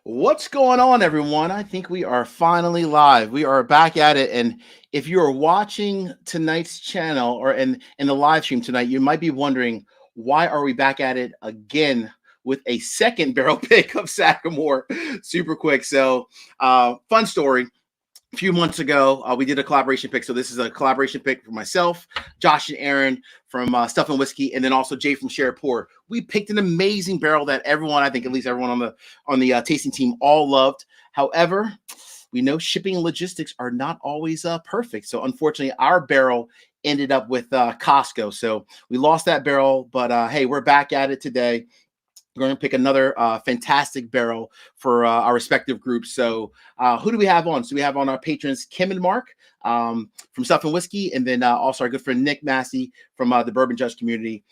What's going on, everyone? I think we are finally live. We are back at it. And if you are watching tonight's channel or in the live stream tonight, you might be wondering, why are we back at it again with a second barrel pick of Sagamore super quick? So, fun story. A few months ago, we did a collaboration pick. So this is a collaboration pick for myself, Josh and Aaron from Stuff and Whiskey, and then also Jay from Share Pour. We picked an amazing barrel that everyone, I think at least everyone on the tasting team, all loved. However, we know shipping and logistics are not always perfect. So unfortunately, our barrel ended up with Costco. So we lost that barrel, but hey, we're back at it today. We're going to pick another fantastic barrel for our respective groups. So who do we have on? So we have on our patrons, Kim and Mark from Stuff and Whiskey, and then also our good friend Nick Massey from the Bourbon Judge community.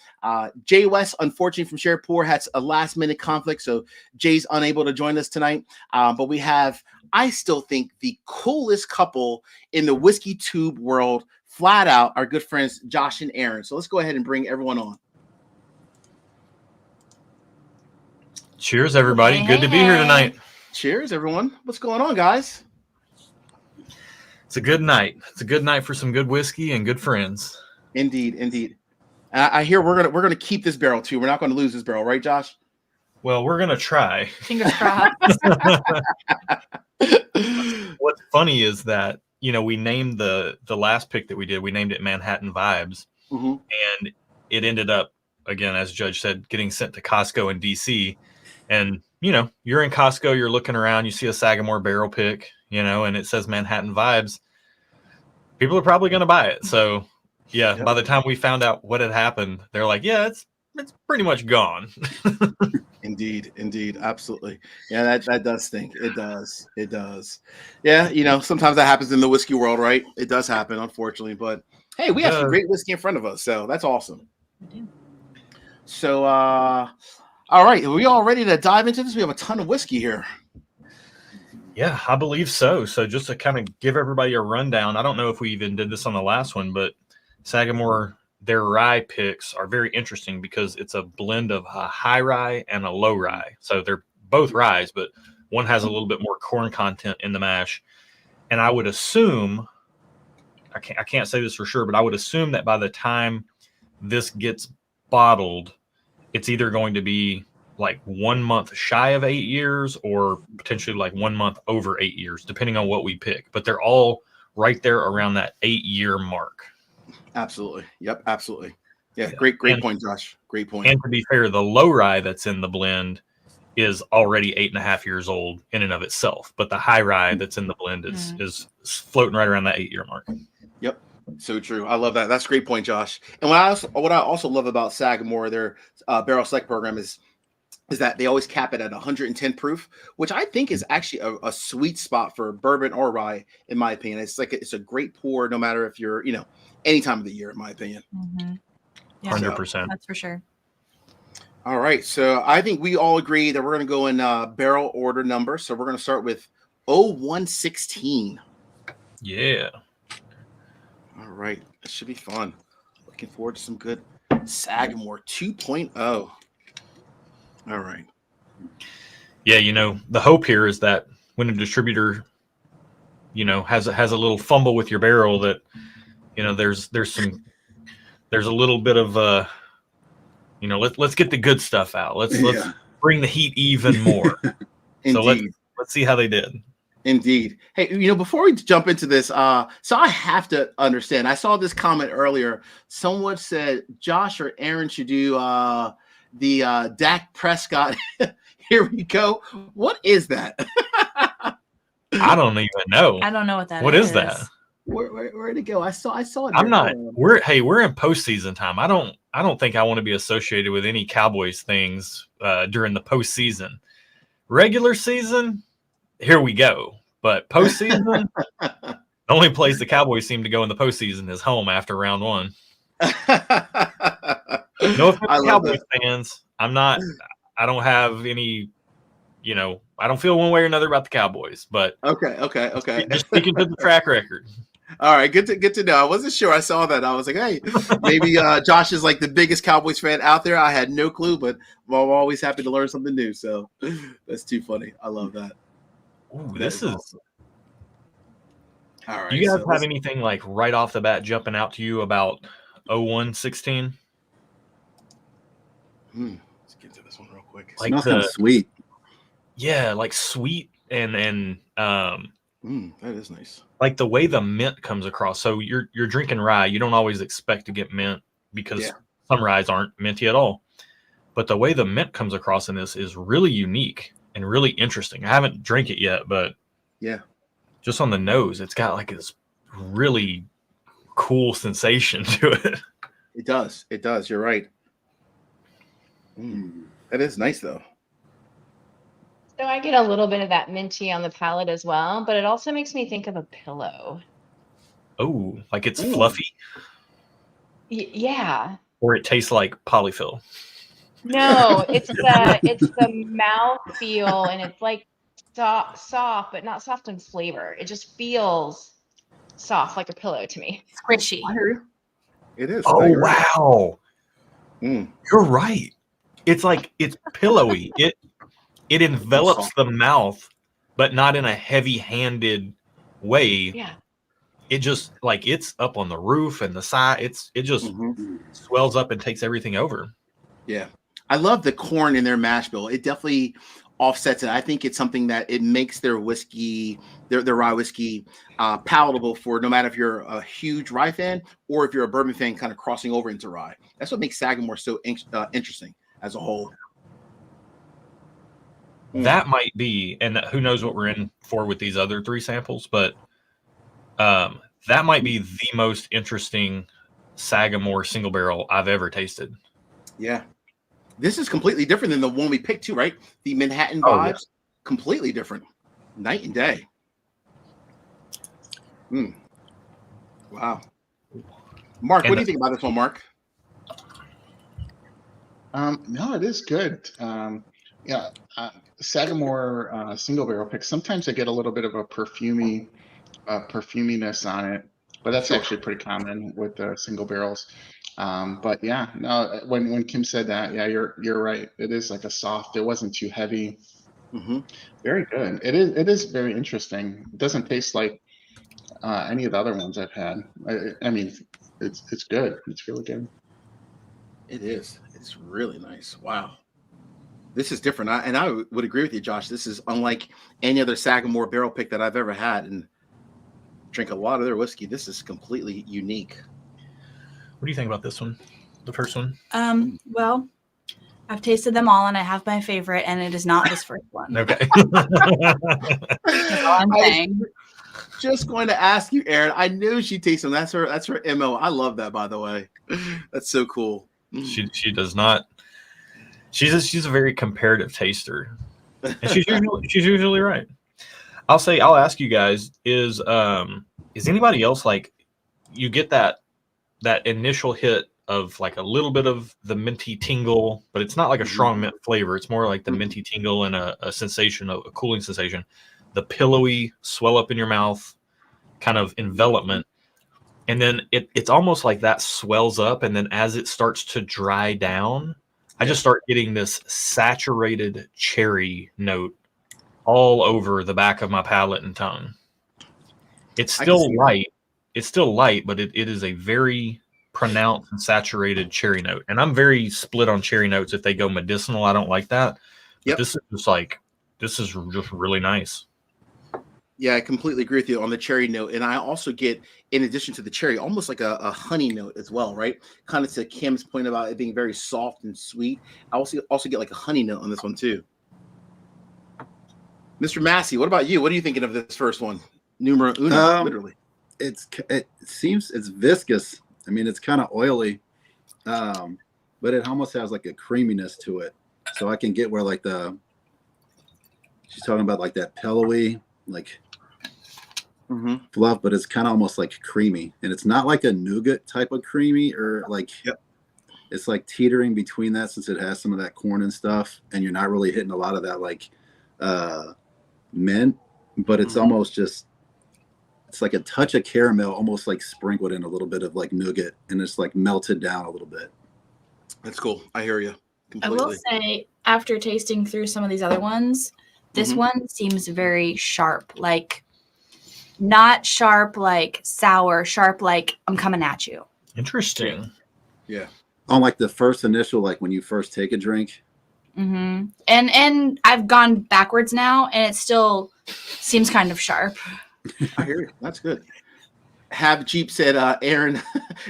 Jay West, unfortunately, from Share Pour, had a last-minute conflict, so Jay's unable to join us tonight. But we have, I still think, the coolest couple in the whiskey tube world, flat out, our good friends Josh and Aaron. So let's go ahead and bring everyone on. Cheers, everybody. Hey, Good to be here tonight. Cheers, everyone. What's going on, guys? It's a good night. It's a good night for some good whiskey and good friends. Indeed, indeed. I hear we're gonna keep this barrel too. We're not going to lose this barrel, right, Josh? Well, we're gonna try. Fingers crossed. What's funny is that we named the last pick that we did. We named it Manhattan Vibes, and it ended up, again, as Judge said, getting sent to Costco in DC. And, you're in Costco, you're looking around, you see a Sagamore barrel pick, and it says Manhattan Vibes. People are probably going to buy it. So, yeah, By the time we found out what had happened, they're like, yeah, it's pretty much gone. Indeed. Absolutely. Yeah, that does stink. It does. Yeah, sometimes that happens in the whiskey world, right? It does happen, unfortunately. But, hey, we have some great whiskey in front of us. So that's awesome. So, all right, are we all ready to dive into this? We have a ton of whiskey here. Yeah, I believe so. So just to kind of give everybody a rundown, I don't know if we even did this on the last one, but Sagamore, their rye picks are very interesting because it's a blend of a high rye and a low rye. So they're both ryes, but one has a little bit more corn content in the mash. And I would assume, I can't say this for sure, but I would assume that by the time this gets bottled, it's either going to be like 1 month shy of 8 years or potentially like 1 month over 8 years, depending on what we pick. But they're all right there around that 8-year mark. Absolutely. Yep, absolutely. Yeah, great point, Josh. Great point. And to be fair, the low rye that's in the blend is already 8.5 years old in and of itself. But the high rye that's in the blend is floating right around that 8-year mark. Yep. So true. I love that. That's a great point, Josh. And what I also love about Sagamore, their barrel select program is that they always cap it at 110 proof, which I think is actually a sweet spot for bourbon or rye, in my opinion. It's a great pour, no matter if you're any time of the year, in my opinion. Yeah, 100%. That's for sure. All right. So I think we all agree that we're going to go in barrel order number. So we're going to start with 0116. Yeah. All right. This should be fun. Looking forward to some good Sagamore 2.0. All right. Yeah, the hope here is that when a distributor, has a little fumble with your barrel, that, there's a little bit of let's get the good stuff out. Let's bring the heat even more. So let's see how they did. Indeed. Hey, before we jump into this, so I have to understand. I saw this comment earlier. Someone said Josh or Aaron should do the Dak Prescott. Here we go. What is that? I don't even know. I don't know what that is. What is that? Where'd it go? I saw it. I'm not. We're in postseason time. I don't think I want to be associated with any Cowboys things during the postseason. Regular season, here we go. But postseason, the only place the Cowboys seem to go in the postseason is home after round one. No offense to Cowboys fans. I don't have any, I don't feel one way or another about the Cowboys, but okay. Just speaking to the track record. All right, good to know. I wasn't sure. I saw that. I was like, hey, maybe Josh is like the biggest Cowboys fan out there. I had no clue, but I'm always happy to learn something new. So that's too funny. I love that. Ooh, That this is. awesome. All right. Do you guys So have anything like right off the bat jumping out to you about 0116? Let's get to this one real quick. Like smells kind of sweet. Yeah, like sweet and that is nice. Like the way the mint comes across. So you're drinking rye. You don't always expect to get mint because some ryes aren't minty at all. But the way the mint comes across in this is really unique and really interesting. I haven't drank it yet, but yeah, just on the nose, it's got like this really cool sensation to it. It does. It does. You're right. That is nice though. So I get a little bit of that minty on the palate as well, but it also makes me think of a pillow. Oh, like it's fluffy? Yeah. Or it tastes like polyfill? No, it's the mouth feel, and it's like soft, but not soft in flavor. It just feels soft like a pillow to me. Squishy. I hear you. It is. Oh, wow. You're right. It's like it's pillowy. It envelops the mouth, but not in a heavy-handed way. Yeah. It just like it's up on the roof and the side. It just swells up and takes everything over. Yeah. I love the corn in their mash bill. It definitely offsets it. I think it's something that it makes their whiskey, their rye whiskey, palatable for no matter if you're a huge rye fan or if you're a bourbon fan kind of crossing over into rye. That's what makes Sagamore so interesting as a whole. That might be, and who knows what we're in for with these other three samples, but that might be the most interesting Sagamore single barrel I've ever tasted. Yeah. This is completely different than the one we picked too, right? The Manhattan vibes, completely different. Night and day. Wow. Mark, what do you think about this one, Mark? No, it is good. Sagamore single barrel pick. Sometimes I get a little bit of a perfuminess on it, but that's actually pretty common with the single barrels. But yeah, no. When Kim said that, yeah, you're right. It is like a soft. It wasn't too heavy. Very good. It is very interesting. It doesn't taste like any of the other ones I've had. I mean, it's good. It's really good. It is. It's really nice. Wow. This is different. And I would agree with you, Josh. This is unlike any other Sagamore barrel pick that I've ever had. And drink a lot of their whiskey. This is completely unique. What do you think about this one? The first one? Well, I've tasted them all and I have my favorite, and it is not this first one. Okay. That's all I'm saying. Just going to ask you, Erin. I knew she'd taste them. That's her MO. I love that, by the way. That's so cool. She does not. She's a very comparative taster, and she's usually right. I'll ask you guys: is anybody else like you get that initial hit of like a little bit of the minty tingle, but it's not like a strong mint flavor. It's more like the minty tingle and a sensation, a cooling sensation, the pillowy swell up in your mouth kind of envelopment. And then it's almost like that swells up. And then as it starts to dry down, I just start getting this saturated cherry note all over the back of my palate and tongue. It's still light. It's still light, but it is a very pronounced and saturated cherry note. And I'm very split on cherry notes. If they go medicinal, I don't like that. But this is just really nice. Yeah, I completely agree with you on the cherry note. And I also get, in addition to the cherry, almost like a honey note as well, right? Kind of to Kim's point about it being very soft and sweet. I also get like a honey note on this one too. Mr. Massey, what about you? What are you thinking of this first one? Numero uno, literally. It seems it's viscous. I mean, it's kind of oily, but it almost has like a creaminess to it. So I can get where like she's talking about like that pillowy, like fluff, but it's kind of almost like creamy, and it's not like a nougat type of creamy or like it's like teetering between that, since it has some of that corn and stuff, and you're not really hitting a lot of that like mint, but it's almost just it's like a touch of caramel, almost like sprinkled in a little bit of like nougat, and it's like melted down a little bit. That's cool. I hear you I will completely. say, after tasting through some of these other ones, this one seems very sharp. Like, not sharp like sour, sharp like I'm coming at you. Interesting. Yeah. On like the first initial, like when you first take a drink. Mm-hmm. And I've gone backwards now, and it still seems kind of sharp. I hear you. That's good. Have Jeep said, Aaron,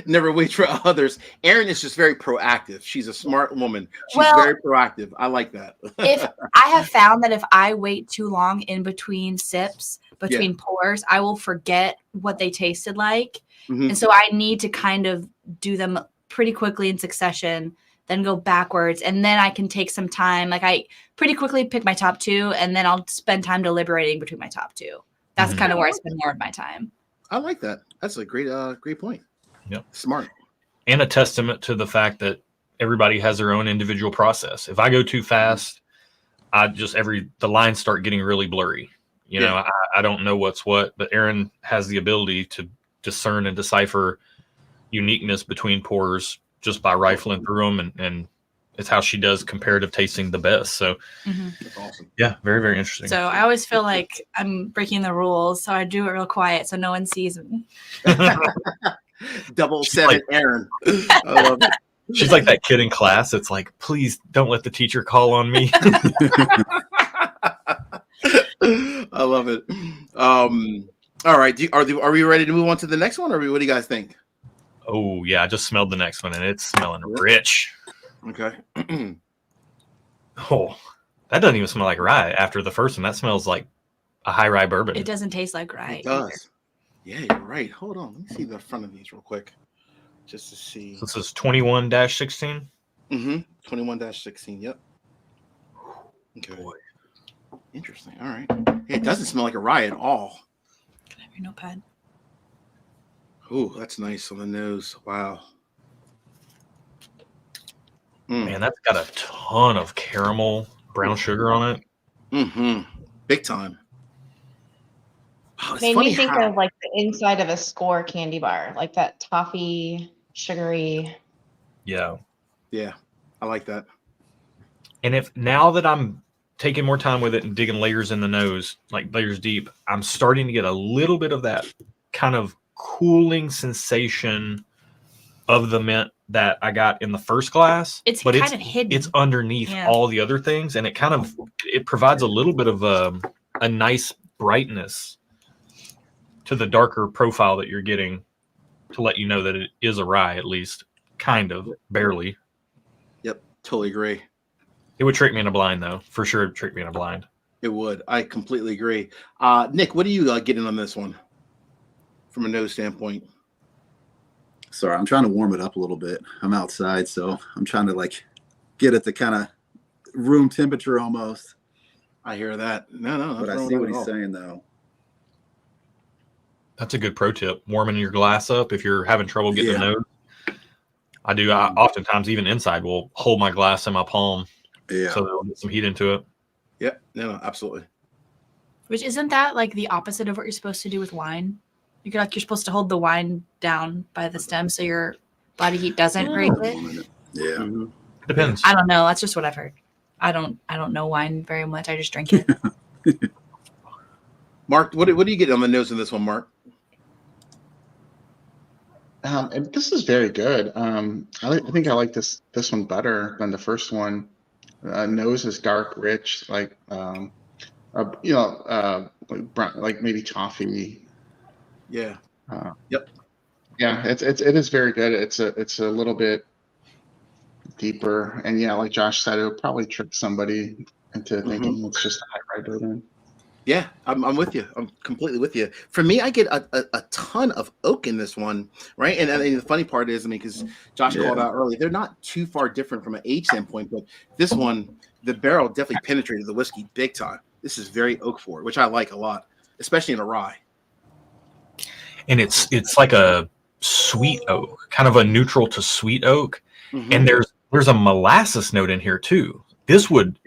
never wait for others. Aaron is just very proactive. She's a smart woman. She's very proactive. I like that. If I have found that if I wait too long in between sips, between pours, I will forget what they tasted like. And so I need to kind of do them pretty quickly in succession, then go backwards. And then I can take some time. Like, I pretty quickly pick my top two, and then I'll spend time deliberating between my top two. That's kind of where I spend more of my time. I like that. That's a great point. Yep. Smart. And a testament to the fact that everybody has their own individual process. If I go too fast, the lines start getting really blurry. You know, I don't know what's what, but Aaron has the ability to discern and decipher uniqueness between pours just by rifling through them, and it's how she does comparative tasting the best. So That's awesome. yeah, very, very interesting. So I always feel like I'm breaking the rules, so I do it real quiet so no one sees me. 7 Aaron. I love it. She's like that kid in class. It's like, please don't let the teacher call on me. I love it. All right. Are we ready to move on to the next one, or what do you guys think? Oh yeah, I just smelled the next one, and it's smelling rich. Okay. Oh, that doesn't even smell like rye after the first one. That smells like a high rye bourbon. It doesn't taste like rye. It does. Yeah, you're right. Hold on. Let me see the front of these real quick, just to see. So this is 21-16. 21-16. Yep. Okay. Boy. Interesting. All right. It doesn't smell like a rye at all. Can I have your notepad? Ooh, that's nice on the nose. Wow. Man, that's got a ton of caramel brown sugar on it. Big time. Wow, it's Made funny me think how- of like the inside of a Score candy bar, like that toffee, sugary. Yeah. Yeah, I like that. And if now that I'm taking more time with it and digging layers in the nose, like layers deep, I'm starting to get a little bit of that kind of cooling sensation of the mint that I got in the first glass. It's but kind of hidden. It's underneath all the other things, and it provides a little bit of a nice brightness to the darker profile that you're getting, to let you know that it is a rye, at least, kind of, barely. Yep, totally agree. It would trick me in a blind, though. For sure, it'd trick me in a blind. It would. I completely agree. Nick, what are you getting on this one from a nose standpoint? Sorry, I'm trying to warm it up a little bit. I'm outside, so I'm trying to like get it to kind of room temperature almost. I hear that. No. But I see what he's saying, though. That's a good pro tip. Warming your glass up if you're having trouble getting the nose. I do. I oftentimes, even inside, will hold my glass in my palm so that I'll get some heat into it. Yeah, no, absolutely. Which isn't that like the opposite of what you're supposed to do with wine? You're supposed to hold the wine down by the stem so your body heat doesn't break it. Yeah. Depends. I don't know. That's just what I've heard. I don't know wine very much. I just drink it. Mark, what do you get on the nose in this one, Mark? And this is very good. I think I like this one better than the first one. Nose is dark, rich, like like maybe toffee. Yeah. Yep. Yeah, it is very good. It's a little bit deeper, and yeah, like Josh said, it would probably trick somebody into thinking it's just a high rye bourbon. Yeah, I'm with you. I'm completely with you. For me, I get a ton of oak in this one, right? And the funny part is, because Josh called out earlier, they're not too far different from an age standpoint, but this one, the barrel definitely penetrated the whiskey big time. This is very oak forward, which I like a lot, especially in a rye. And it's like a sweet oak, kind of a neutral to sweet oak, and there's a molasses note in here too. This would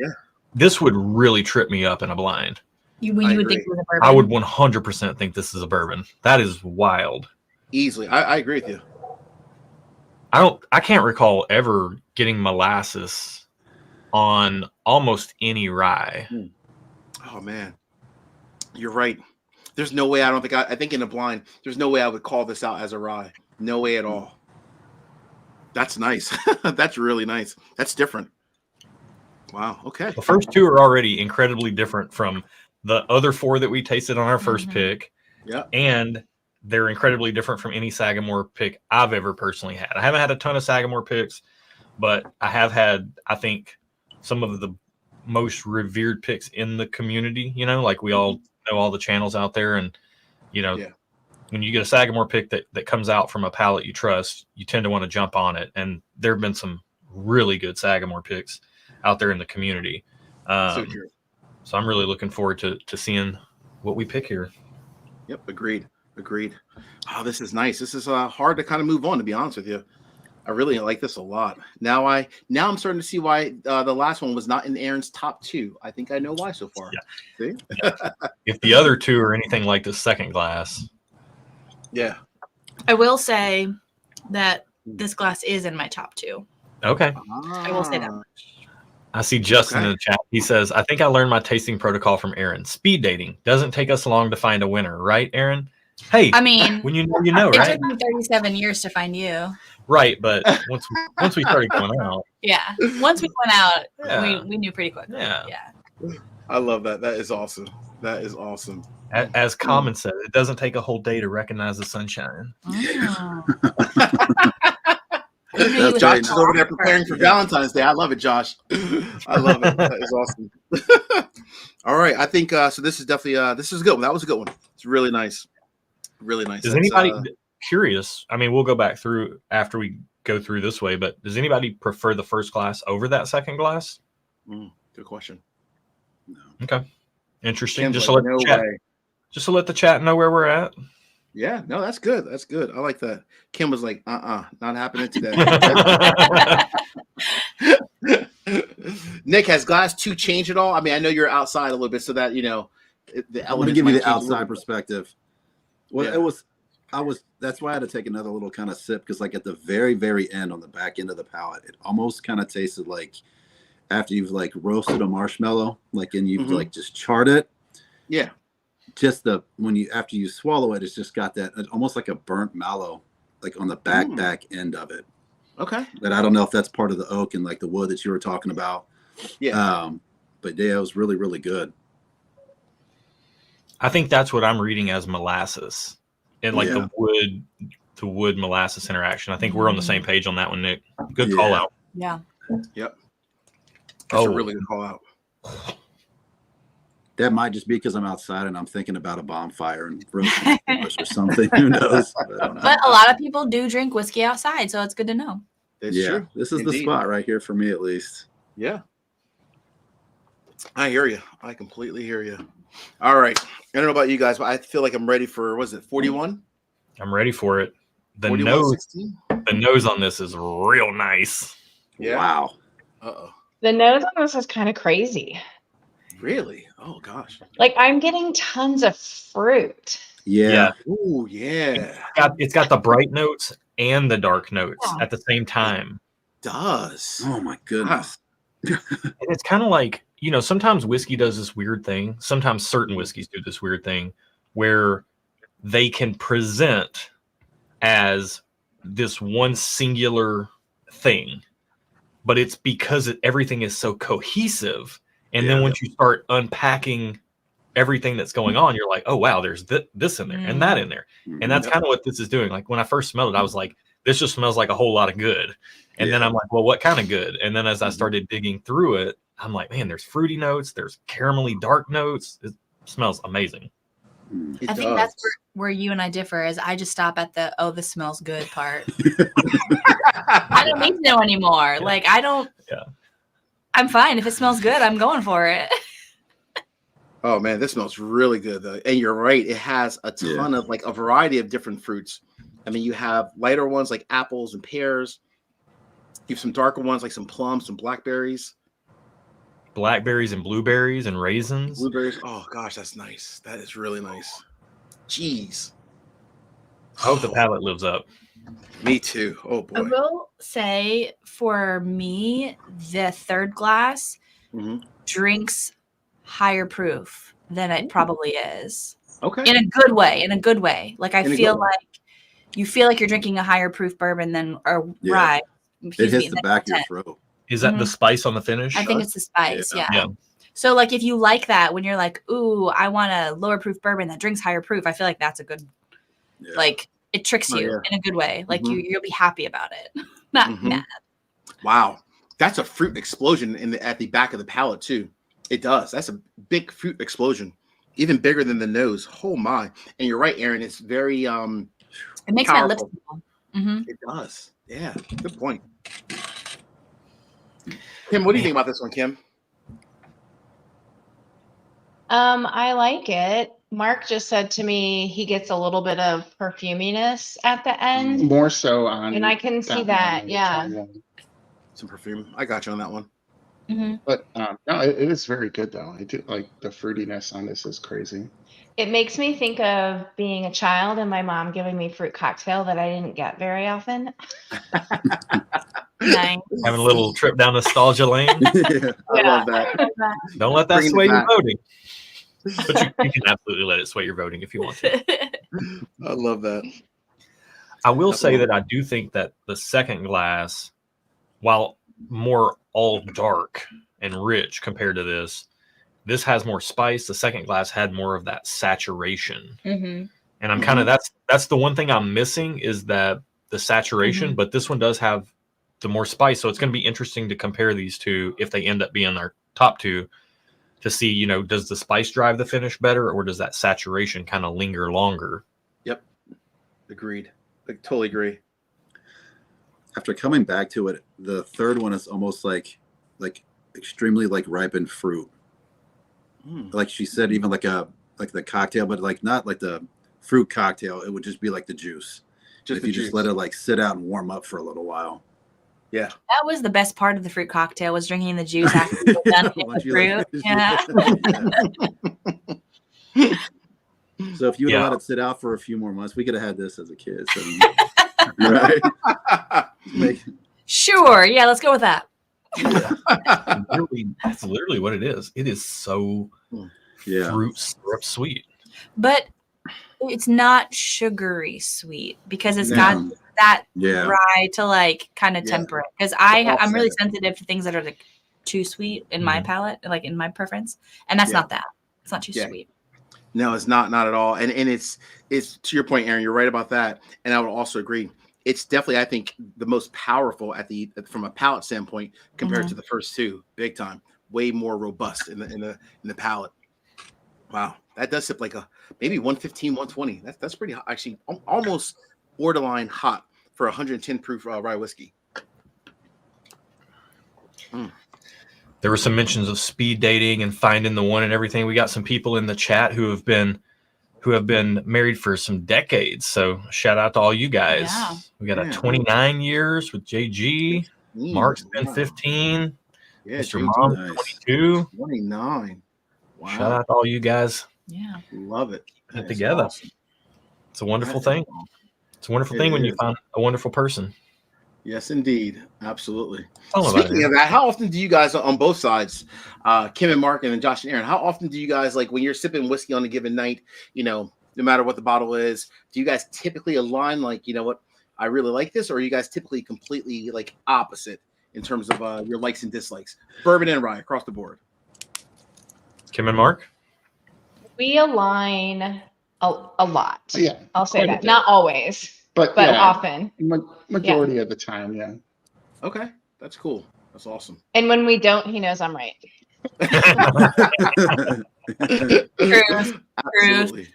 really trip me up in a blind. You I would think agree. it was a bourbon. I would 100% think this is a bourbon. That is wild. Easily. I agree with you. I can't recall ever getting molasses on almost any rye. Oh man, you're right. There's no way. I don't think. I think in a blind, there's no way I would call this out as a rye. No way at all. That's nice. That's really nice. That's different. Wow. Okay. The first two are already incredibly different from the other four that we tasted on our first pick. Yeah. And they're incredibly different from any Sagamore pick I've ever personally had. I haven't had a ton of Sagamore picks, but I have had, I think, some of the most revered picks in the community. You know, like we all know all the channels out there, and you know, when you get a Sagamore pick that comes out from a palate you trust, you tend to want to jump on it. And there have been some really good Sagamore picks out there in the community. So true. So I'm really looking forward to seeing what we pick here. Yep. Agreed. Oh, this is nice. This is hard to kind of move on, to be honest with you. I really like this a lot. Now I'm starting to see why the last one was not in Aaron's top 2. I think I know why so far. Yeah. See? Yeah. If the other two are anything like the second glass. Yeah. I will say that this glass is in my top 2. Okay. I will say that. I see Justin in the chat. He says, I think I learned my tasting protocol from Aaron. Speed dating doesn't take us long to find a winner, right, Aaron? Hey, I mean, when you know, it right? took me 37 years to find you. Right, but once we started going out. Yeah. Once we went out, we knew pretty quickly. Yeah. I love that. That is awesome. As Common said, it doesn't take a whole day to recognize the sunshine. Oh. Josh is over there preparing for Valentine's Day. I love it, Josh. I love it. That is awesome. All right. I think so. This is definitely this is a good one. That was a good one. It's really nice. Really nice. Does anybody curious? I mean, we'll go back through after we go through this way, but does anybody prefer the first glass over that second glass? Good question. No. Okay. Interesting. Kim's Just like, to let the chat know where we're at. Yeah, no, that's good. That's good. I like that. Kim was like, not happening today. Nick, has glass 2 changed at all? I mean, I know you're outside a little bit, so that, you know, the I'm gonna give you the outside bit. perspective. Well, that's why I had to take another little kind of sip, because like at the very, very end on the back end of the palate, it almost kind of tasted like after you've like roasted a marshmallow, like, and you've like just charred it. Yeah. Just after you swallow it, it's just got that almost like a burnt mallow, like on the back end of it. Okay. But I don't know if that's part of the oak and like the wood that you were talking about. Yeah. But yeah, it was really, really good. I think that's what I'm reading as molasses, and like the wood molasses interaction. I think we're on the same page on that one, Nick. Good call out. Yeah. Yep. That's a really good call out. That might just be because I'm outside and I'm thinking about a bonfire and roasting or something. Who knows? But a lot of people do drink whiskey outside, so it's good to know. It's true. This is the spot right here for me, at least. Yeah. I hear you. I completely hear you. All right. I don't know about you guys, but I feel like I'm ready for, was it 41? I'm ready for it. The 41, nose on this is real nice. Yeah. Wow. Uh-oh. The nose on this is kind of crazy. Really? Oh, gosh. Like, I'm getting tons of fruit. Yeah. Ooh, yeah. It's got the bright notes and the dark notes at the same time. It does. Oh, my goodness. And it's kind of like, you know, sometimes whiskey does this weird thing. Sometimes certain whiskeys do this weird thing where they can present as this one singular thing, but it's because everything is so cohesive. And then once you start unpacking everything that's going on, you're like, oh, wow, there's this in there and that in there. And that's kind of what this is doing. Like when I first smelled it, I was like, this just smells like a whole lot of good. And then I'm like, well, what kind of good? And then as I started digging through it, I'm like, man, there's fruity notes. There's caramelly dark notes. It smells amazing. I think that's where you and I differ, is I just stop at the, oh, this smells good part. I don't need to know anymore. Like, I don't. Yeah. I'm fine. If it smells good, I'm going for it. Oh, man, this smells really good, though. And you're right. It has a ton of, like, a variety of different fruits. I mean, you have lighter ones like apples and pears. You have some darker ones like some plums, some blackberries. blackberries and blueberries and raisins. Blueberries. Oh gosh, that's nice. That is really nice. Jeez. I hope the palate lives up. Me too. Oh I boy. will say for me, the third glass Mhm. drinks higher proof than it probably is. Okay. In a good way. In a good way. Like I In a feel good way. like you feel like you're drinking a higher proof bourbon than or Yeah. rye. It Excuse hits me, the than back of your 10. throat. Is that the spice on the finish? I think it's the spice. Yeah. Yeah. So like if you like that when you're like, ooh, I want a lower proof bourbon that drinks higher proof, I feel like that's a good Yeah. like it tricks Oh, you yeah. in a good way. Like Mhm. you'll be happy about it. Not Mhm. mad. Wow. That's a fruit explosion at the back of the palate too. It does. That's a big fruit explosion. Even bigger than the nose. Oh my. And you're right, Aaron. It's very It makes my lips powerful. tingle. Mhm. It does. Yeah. Good point. Kim, what do you think about this one, Kim? I like it. Mark just said to me he gets a little bit of perfuminess at the end, More so on. and I can see one, that. I would Yeah. say, Some perfume. I got you on that one. Mhm. But no, it is very good though. I do like the fruitiness on this is crazy. It makes me think of being a child and my mom giving me fruit cocktail that I didn't get very often. Nice. Having a little trip down nostalgia lane. Yeah. I love that. Don't let that Bringing it sway your back. voting. But you can absolutely let it sway your voting if you want to. I love that. I will say that I do think that the second glass, while more all dark and rich compared to this has more spice. The second glass had more of that saturation. Mhm. And I'm kind of that's the one thing I'm missing is that the saturation, Mhm. but this one does have the more spice. So it's going to be interesting to compare these two if they end up being our top two to see, you know, does the spice drive the finish better or does that saturation kind of linger longer? Yep. Agreed. I totally agree. After coming back to it, the third one is almost like extremely like ripened fruit. Like she said, even like the cocktail, but like not like the fruit cocktail. It would just be like the juice. If you just let it like sit out and warm up for a little while. Yeah. That was the best part of the fruit cocktail was drinking the juice after you were done with Once the you, fruit. like- Yeah. So if you would Yeah. have let it sit out for a few more months, we could have had this as a kid. So, right? Sure. Yeah, let's go with that. That's literally what it is. It is so Yeah. fruit syrup sweet. But it's not sugary sweet because it's No. got that Yeah. rye to like kind of Yeah. temper it. Because I'm Offset really it. sensitive to things that are like too sweet in my Mhm. palate, like in my preference. And that's Yeah. not that. It's not too Yeah. sweet. No, it's not at all. And it's to your point, Aaron, you're right about that. And I would also agree. It's definitely, I think, the most powerful from a palate standpoint compared to the first two, big time. Way more robust in the palate. Wow, that does sip like a maybe 115, 120. That's pretty hot. Actually, almost borderline hot for 110 proof rye whiskey. There were some mentions of speed dating and finding the one and everything. We got some people in the chat who have been married for some decades. So shout out to all you guys. Yeah. We got Yeah. a 29 years with JG. Mark's been Wow. 15. Yeah, Mr. JG, Mom, Nice. 22. 29. Wow. Shout out to all you guys. Yeah. Love it. Keep it That is together. awesome. It's a wonderful That is thing. awesome. It's a wonderful It thing when you is. find a wonderful person. Yes, indeed. Absolutely. Tell them about Speaking it. of that, how often do you guys on both sides, Kim and Mark and then Josh and Aaron, how often do you guys, like when you're sipping whiskey on a given night, you know, no matter what the bottle is, do you guys typically align like, you know what, I really like this, or are you guys typically completely like opposite in terms of your likes and dislikes? Bourbon and rye across the board. Kim and Mark? We align a lot. Yeah, I'll say quite a that. bit. Not always, but but yeah, often. majority of the time, yeah. Okay. That's cool. That's awesome. And when we don't, he knows I'm right. Absolutely.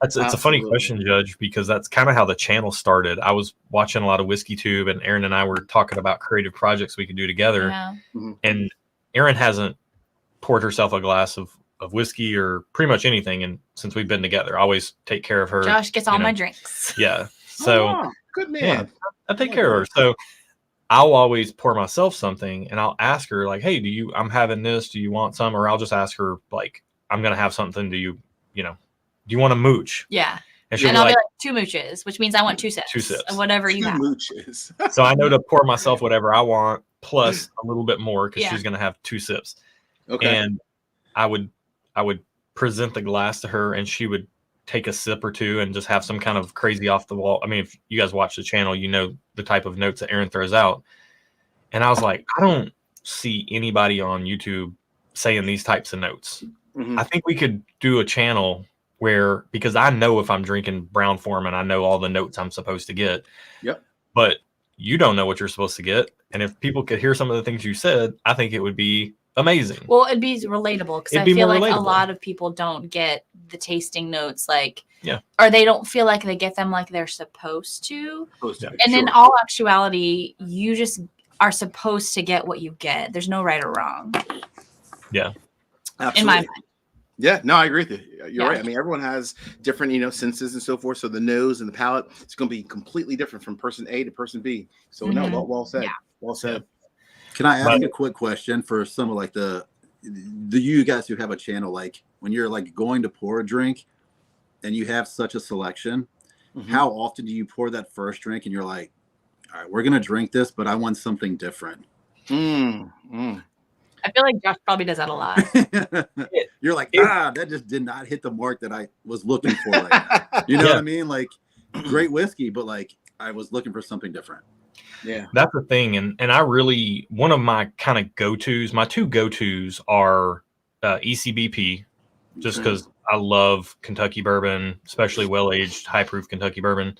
It's a funny question, Judge, because that's kind of how the channel started. I was watching a lot of Whiskey Tube, and Aaron and I were talking about creative projects we could do together. Yeah. And Aaron hasn't poured herself a glass of whiskey or pretty much anything. And since we've been together, I always take care of her. Josh gets all you know. my drinks. Yeah. So Oh, good man. yeah, I take care of her. So I'll always pour myself something and I'll ask her like, hey, I'm having this, do you want some? Or I'll just ask her like, I'm going to have something. Do you want a mooch? Yeah. And she'll And be I'll like, be like 2 mooches, which means I want 2 sips. 2 sips. Of whatever you have. Mooches. so I know to pour myself whatever I want plus a little bit more because Yeah. she's going to have 2 sips. Okay. And I would present the glass to her and she would take a sip or two and just have some kind of crazy off the wall. I mean, if you guys watch the channel, you know the type of notes that Aaron throws out. And I was like, I don't see anybody on YouTube saying these types of notes. Mhm. I think we could do a channel where, because I know if I'm drinking Brown Foreman, I know all the notes I'm supposed to get. Yep. But you don't know what you're supposed to get. And if people could hear some of the things you said, I think it would be amazing. Well, it'd be relatable because It'd I be feel more like a relatable. lot of people don't get the tasting notes, like, Yeah. or they don't feel like they get them like they're supposed to. Yeah. And in Sure. all actuality, you just are supposed to get what you get. There's no right or wrong, Yeah. Absolutely. in my mind. Yeah, no, I agree with you. You're Yeah. right. I mean, everyone has different, senses and so forth. So the nose and the palate, it's going to be completely different from person A to person B. So no, Mhm. well said. Yeah. Well said. Can I ask But- a quick question for some of like the you guys who have a channel, like when you're like going to pour a drink and you have such a selection, Mhm. how often do you pour that first drink and you're like, all right, we're gonna drink this, but I want something different? I feel like Josh probably does that a lot. You're like, that just did not hit the mark that I was looking for right now. You know what I mean? Like great whiskey, but like I was looking for something different. Yeah. That's the thing. And I really, one of my kind of go-tos, my 2 go-tos are ECBP, just because I love Kentucky bourbon, especially well-aged, high-proof Kentucky bourbon.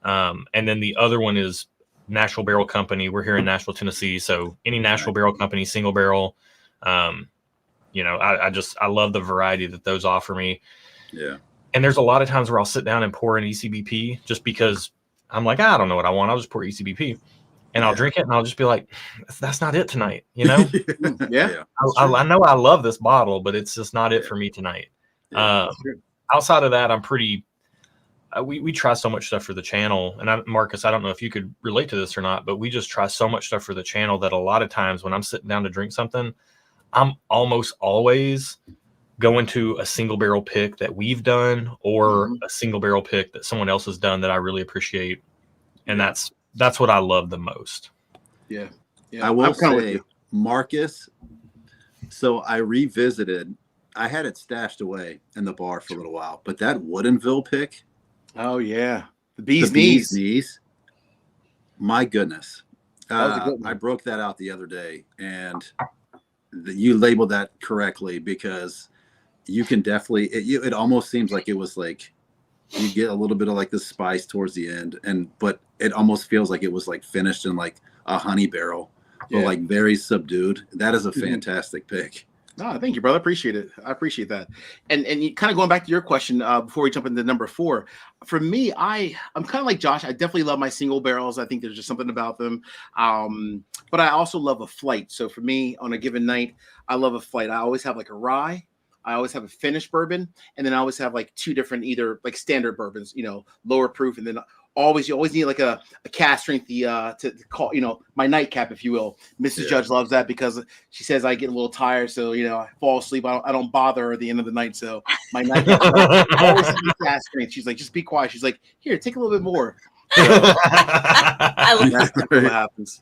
And then the other one is Nashville Barrel Company. We're here in Nashville, Tennessee. So any Nashville Barrel Company, single barrel, I love the variety that those offer me. Yeah. And there's a lot of times where I'll sit down and pour an ECBP just because I'm like, I don't know what I want. I'll just pour ECBP. And I'll drink it and I'll just be like, that's not it tonight, Yeah. I know I love this bottle, but it's just not it for me tonight. That's true. Outside of that, I'm pretty, we try so much stuff for the channel. And Marcus, I don't know if you could relate to this or not, but we just try so much stuff for the channel that a lot of times when I'm sitting down to drink something, I'm almost always going to a single barrel pick that we've done or a single barrel pick that someone else has done that I really appreciate. And that's what I love the most. Yeah. I will say, Marcus, so I revisited, I had it stashed away in the bar for a little while, but that Woodinville pick. Oh, yeah. The bee's knees. My goodness. That was a good one. I broke that out the other day, and you labeled that correctly because you can definitely, it almost seems like it was like, you get a little bit of like the spice towards the end, but it almost feels like it was like finished in like a honey barrel, but like very subdued. That is a fantastic pick. Oh, thank you, brother. Appreciate it. I appreciate that. And you kind of going back to your question before we jump into number 4. For me, I'm kind of like Josh. I definitely love my single barrels. I think there's just something about them. But I also love a flight. So for me, on a given night, I love a flight. I always have like a rye. I always have a finished bourbon, and then I always have like 2 different either like standard bourbons, lower proof, and then you always need like a cask strength to call, my nightcap, if you will. Mrs. Judge loves that because she says I get a little tired, so I fall asleep. I don't bother her at the end of the night, so my nightcap I always have a cask strength. She's like, just be quiet. She's like, here, take a little bit more. So, I love that's what happens.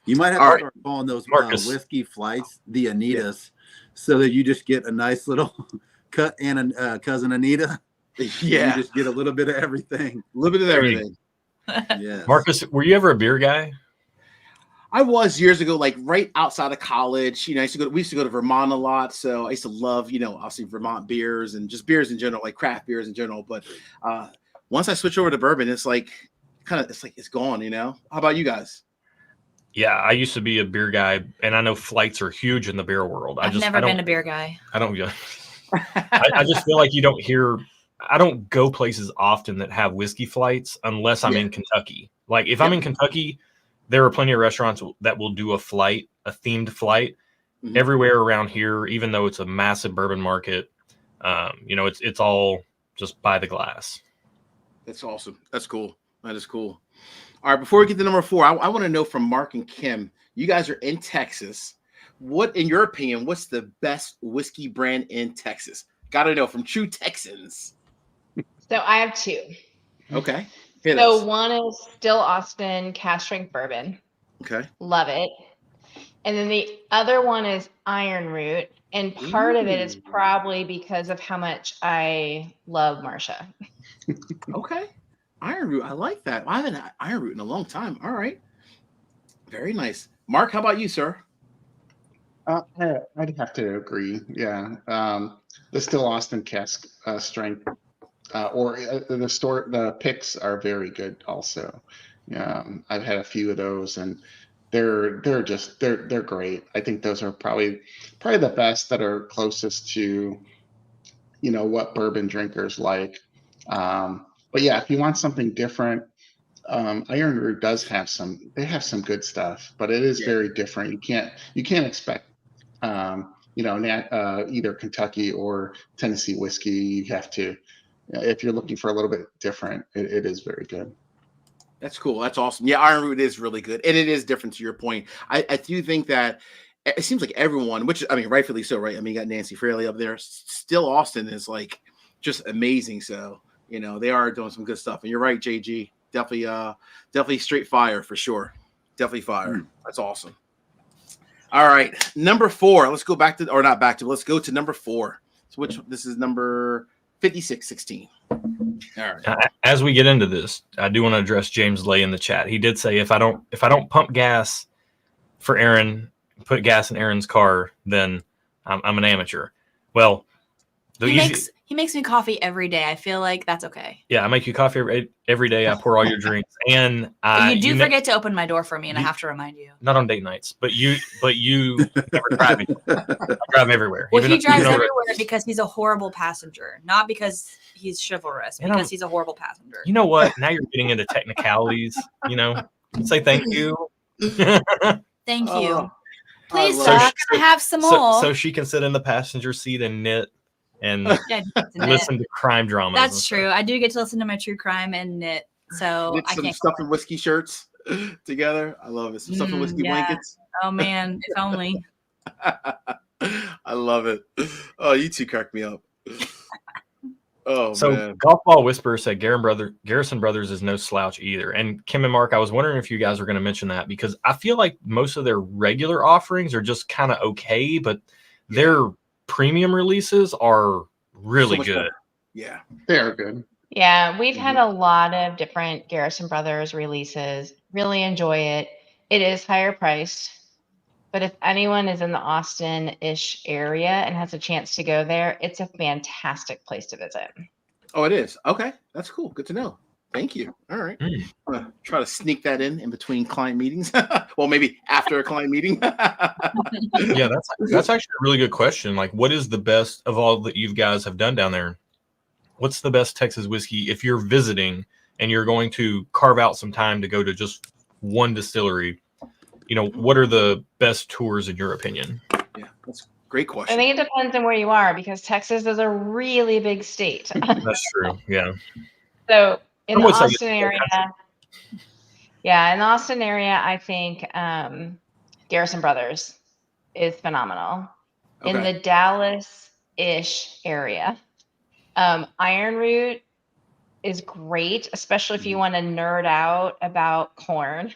You might have All to right. start calling those Marcus. whiskey flights the Anitas, so that you just get a nice little cut and a cousin Anita. Yeah, You just get a little bit of everything. a little bit of everything. Yes. Marcus, were you ever a beer guy? I was years ago, like right outside of college. We used to go to Vermont a lot, so I used to love, obviously Vermont beers and just beers in general, like craft beers in general. But once I switch over to bourbon, it's like it's gone. How about you guys? Yeah, I used to be a beer guy, and I know flights are huge in the beer world. I've never been a beer guy. I don't. I just feel like you don't hear. I don't go places often that have whiskey flights unless I'm in Kentucky. Like if I'm in Kentucky, there are plenty of restaurants that will do a themed flight. Everywhere around here, even though it's a massive bourbon market, it's all just by the glass. That's awesome. That's cool. That is cool. All right, before we get to number 4, I want to know from Mark and Kim. You guys are in Texas. What, in your opinion, what's the best whiskey brand in Texas? Got to know from true Texans. So I have 2. Okay. Hit So us. one is Still Austin Cask Strength Bourbon. Okay. Love it. And then the other one is Iron Root. And part of it is probably because of how much I love Marsha. Okay. Iron Root. I like that. I haven't had Iron Root in a long time. All right. Very nice. Mark, how about you, sir? I'd have to agree. Yeah. The Still Austin Cask Strength the picks are very good also. I've had a few of those and they're great. I think those are probably the best that are closest to what bourbon drinkers like. But yeah, if you want something different, Iron Root does have some good stuff, but it is very different. You can't expect either Kentucky or Tennessee whiskey. You have to, if you're looking for a little bit different, it is very good. That's cool. That's awesome. Yeah, Iron Root is really good. And it is different to your point. I do think that it seems like everyone, which, I mean, rightfully so, right? I mean, you got Nancy Fraley up there. Still Austin is like just amazing. So, they are doing some good stuff. And you're right, JG. Definitely straight fire for sure. Definitely fire. That's awesome. All right. Number 4. Let's go back to, or not back to, let's go to number 4. So this is number 5616. All right. As we get into this, I do want to address James Lay in the chat. He did say if I don't pump gas for Aaron, put gas in Aaron's car, then I'm an amateur. Well, he makes me coffee every day. I feel like that's okay. Yeah, I make you coffee every day. I pour all your drinks, and you forget to open my door for me, and I have to remind you. Not on date nights, but you never drive me. I drive everywhere. Well, he drives everywhere because he's a horrible passenger, not because he's chivalrous. Because he's a horrible passenger. You know what? Now you're getting into technicalities. Say thank you. Thank you. Please, sir, can I have some more? So she can sit in the passenger seat and knit and listen to crime dramas. That's true. I do get to listen to my true crime and knit. So I can't. Stuff and whiskey shirts together. I love it. Some stuff and whiskey blankets. Oh man, if only. I love it. Oh, you two crack me up. Oh, so man. Golf Ball Whisperer said Garrison Brothers is no slouch either. And Kim and Mark, I was wondering if you guys were going to mention that because I feel like most of their regular offerings are just kind of okay, but their premium releases are really good. Better. Yeah, they are good. Yeah, we've had a lot of different Garrison Brothers releases. Really enjoy it. It is higher priced, but if anyone is in the Austin-ish area and has a chance to go there, it's a fantastic place to visit. Oh, it is. Okay, that's cool. Good to know. Thank you. All right. I'm going to try to sneak that in between client meetings. Well, maybe after a client meeting. Yeah, that's actually a really good question. Like, what is the best of all that you guys have done down there? What's the best Texas whiskey if you're visiting and you're going to carve out some time to go to just one distillery? What are the best tours in your opinion? Yeah, that's a great question. I think it depends on where you are because Texas is a really big state. That's true. Yeah. So in the Austin area, I think Garrison Brothers is phenomenal. Okay. In the Dallas-ish area, Iron Root is great, especially if you want to nerd out about corn.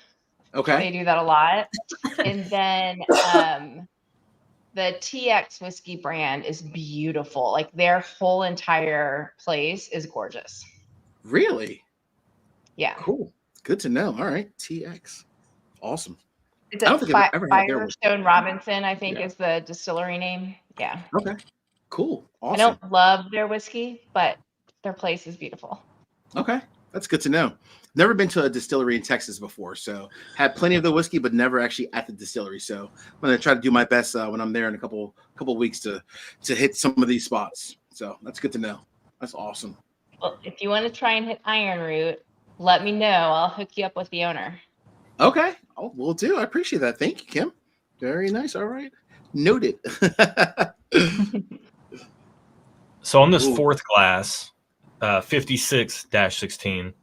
Okay. They do that a lot. And then the TX whiskey brand is beautiful. Like their whole entire place is gorgeous. Really? Yeah. Cool. Good to know. All right. TX. Awesome. It's Firestone Robinson, I think, is the distillery name. Yeah. Okay. Cool. Awesome. I don't love their whiskey, but their place is beautiful. Okay. That's good to know. Never been to a distillery in Texas before, so had plenty of the whiskey, but never actually at the distillery. So I'm going to try to do my best when I'm there in a couple weeks to hit some of these spots. So that's good to know. That's awesome. Well, if you want to try and hit Iron Root, let me know. I'll hook you up with the owner. Okay. Oh, will do. I appreciate that. Thank you, Kim. Very nice. All right. Noted. So on this fourth glass, 56-16,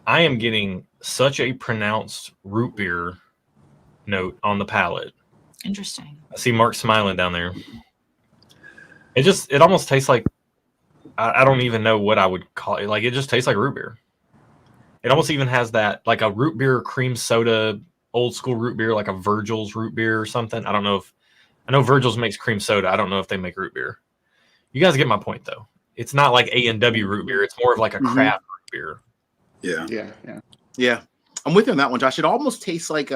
I am getting such a pronounced root beer note on the palate. Interesting. I see Mark smiling down there. It almost tastes like, I don't even know what I would call it. Like, it just tastes like root beer. It almost even has that, like a root beer cream soda, old school root beer, like a Virgil's root beer or something. I know Virgil's makes cream soda. I don't know if they make root beer. You guys get my point, though. It's not like A&W root beer. It's more of like a craft root beer. Yeah. I'm with you on that one, Josh. It almost tastes like,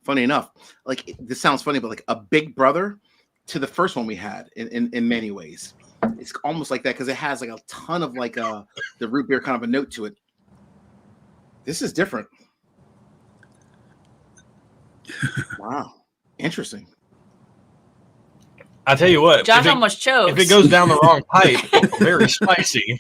funny enough, like this sounds funny, but like a big brother to the first one we had in many ways. It's almost like that because it has like a ton of like the root beer kind of a note to it. This is different. Wow. Interesting. I tell you what, Josh almost choked. If it goes down the wrong pipe, very spicy.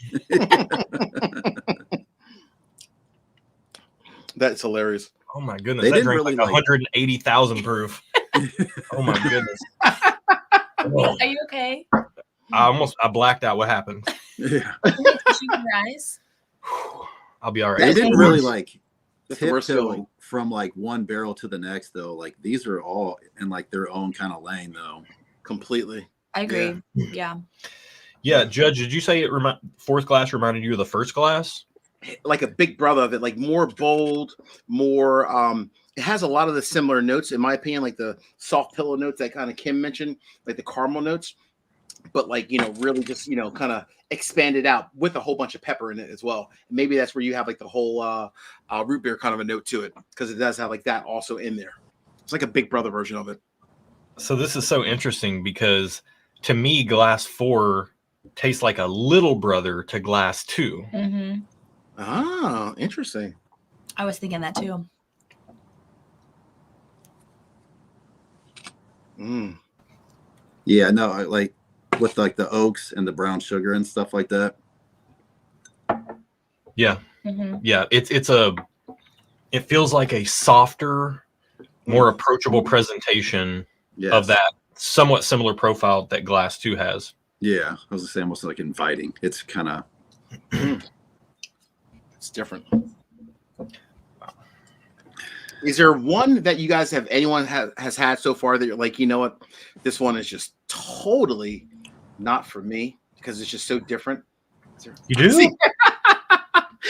That's hilarious. Oh my goodness, They that didn't drink really like 180,000 proof. Oh my goodness. Are you okay? I blacked out. What happened? Yeah. Your eyes? I'll be all right. They didn't really like That's the worst feeling. tiptoe from like one barrel to the next though. Like these are all in like their own kind of lane though. Completely. I agree. Yeah. Yeah, Judge, did you say fourth glass reminded you of the first glass? Like a big brother of it, like more bold, more it has a lot of the similar notes, in my opinion, like the soft pillow notes that kind of Kim mentioned, like the caramel notes, but like, really just, kind of expanded out with a whole bunch of pepper in it as well. And maybe that's where you have like the whole root beer kind of a note to it, because it does have like that also in there. It's like a big brother version of it. So this is so interesting because to me, glass 4 tastes like a little brother to glass 2. Mm-hmm. Ah, interesting. I was thinking that too. Yeah, no, I like with like the oaks and the brown sugar and stuff like that. Yeah. Mm-hmm. Yeah. It feels like a softer, more approachable presentation Yes. of that somewhat similar profile that glass 2 has. Yeah, I was gonna say almost like inviting. It's kind of It's different. Is there one that you guys has had so far that you're like, you know what, this one is just totally not for me because it's just so different? You do? See?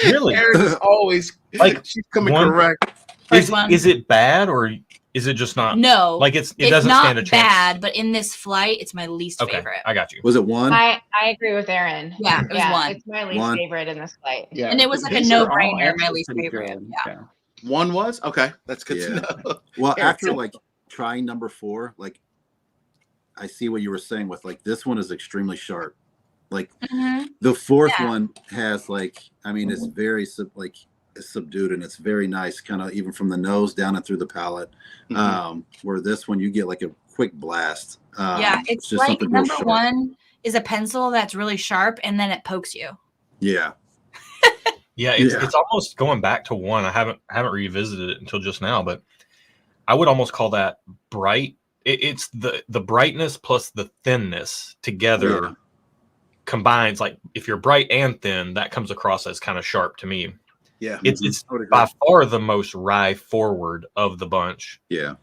Really? Erin is always Like, she's coming one- correct. Is it bad or is it just not? No. Like it it's doesn't not stand a chance. bad, but in this flight, it's my least Okay, favorite. I got you. was it one? I agree with Aaron. Yeah, it was one. It's my least One. favorite in this fight. Yeah. And it was like a These are all no-brainer, my actually least pretty favorite. good. Yeah. One was okay. That's good to Yeah. know. Well, Yeah, after it's- like trying number 4, like I see what you were saying with like this one is extremely sharp. Like Mm-hmm. the fourth Yeah. one has like, I mean, it's very it's subdued and it's very nice, kind of even from the nose down and through the palate. Where this one you get like a quick blast. Yeah, it's just like something real number sharp. 1 is a pencil that's really sharp, and then it pokes you. Yeah, Yeah, it's almost going back to 1. I haven't revisited it until just now, but I would almost call that bright. It's the brightness plus the thinness together Yeah. combines. Like if you're bright and thin, that comes across as kind of sharp to me. Yeah. It's I would agree. by far the most rye forward of the bunch. yeah.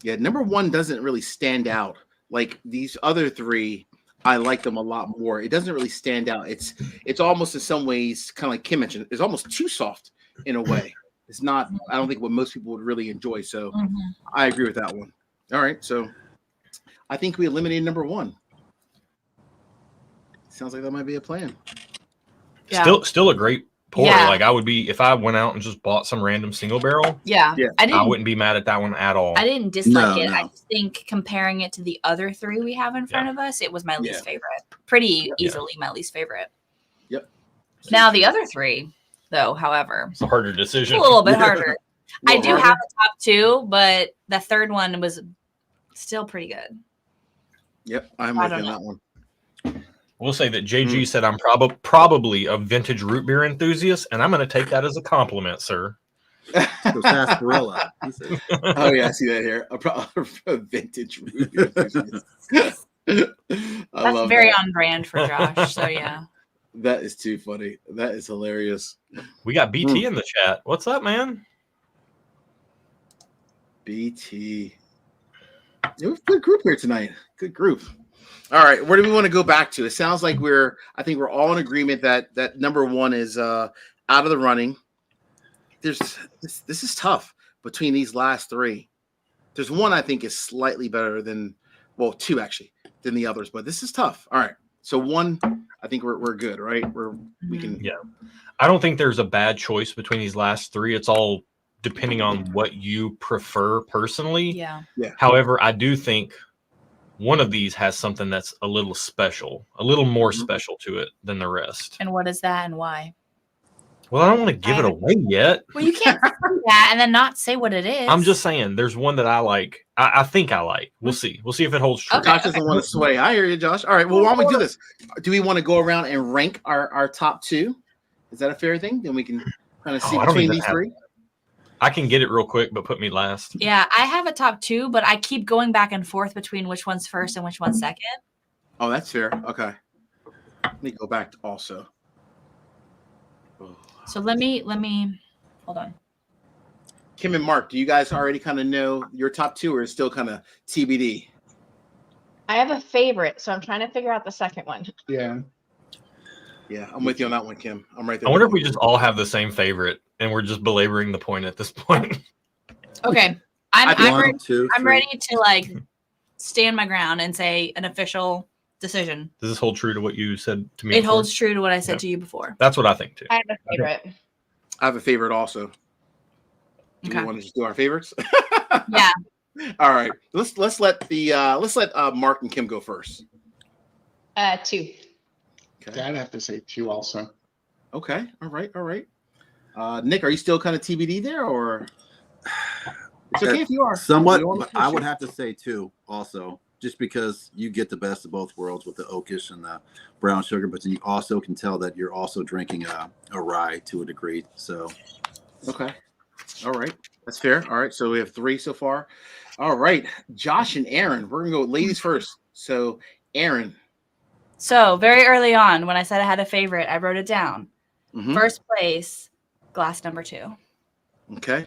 Yeah, number 1 doesn't really stand out like these other 3. I like them a lot more. It doesn't really stand out. It's almost in some ways kind of like Kim mentioned. It's almost too soft in a way. It's not. I don't think what most people would really enjoy. So I agree with that one. All right, so I think we eliminated number 1. Sounds like that might be a plan. Yeah. Still a great pour. Yeah. Like I would be if I went out and just bought some random single barrel. Yeah. Yeah. I wouldn't be mad at that one at all. I didn't dislike No, it. I no. just think comparing it to the other 3 we have in front of us, it was my least Yeah. favorite. Pretty Yeah. easily my least favorite. Yep. Now the other 3, though, however, It's a harder it's decision. a little bit harder. I Little do harder. have a top 2, but the third one was still pretty good. Yep, I'm I with you don't on know. that one. We'll say that JG said I'm probably a vintage root beer enthusiast, and I'm going to take that as a compliment, sir. So sarsaparilla. He said, Oh yeah, I see that here. A vintage root beer enthusiast. I That's love very that. on brand for Josh. So yeah. That is too funny. That is hilarious. We got BT in the chat. What's up, man? BT. It was a good group here tonight. Good group. All right, where do we want to go back to? It sounds like I think we're all in agreement that number one is out of the running. This is tough between these last three. There's one I think is slightly better than, well, two actually, than the others, but this is tough. All right, so one, I think we're good, right? We can. Yeah, I don't think there's a bad choice between these last three. It's all depending on what you prefer personally. Yeah. However, I do think one of these has something that's a little special, a little more special to it than the rest. And what is that and why? Well, I don't want to give it away yet. Well, you can't say that and then not say what it is. I'm just saying there's one that I like. I think I like. We'll see. We'll see if it holds true. Josh doesn't want to sway. I hear you, Josh. All right. Well, why don't we do this? Do we want to go around and rank our top two? Is that a fair thing? Then we can kind of see between these three. I can get it real quick, but put me last. Yeah, I have a top two, but I keep going back and forth between which one's first and which one's second. Oh, that's fair. Okay. Let me go back also. So let me hold on. Kim and Mark, do you guys already kind of know your top two, or is still kind of TBD? I have a favorite, so I'm trying to figure out the second one. Yeah. Yeah, I'm with you on that one, Kim. I'm right there. I wonder if we just all have the same favorite and we're just belaboring the point at this point. Okay. I'm ready to like stand my ground and say an official decision. Does this hold true to what you said to me? It holds true to what I said to you before. That's what I think too. I have a favorite. I have a favorite also. Do we want to just do our favorites? Yeah. All right. Let's let Mark and Kim go first. 2. Okay. I'd have to say 2 also. Okay. All right. Nick, are you still kind of TBD there, or it's okay if you are? Somewhat, but I would have to say 2 also, just because you get the best of both worlds with the oakish and the brown sugar, but then you also can tell that you're also drinking a rye to a degree. So, okay. All right. That's fair. All right. So we have 3 so far. All right. Josh and Aaron. We're going to go ladies first. So, Aaron. So, very early on, when I said I had a favorite, I wrote it down. Mm-hmm. First place, glass number 2. Okay.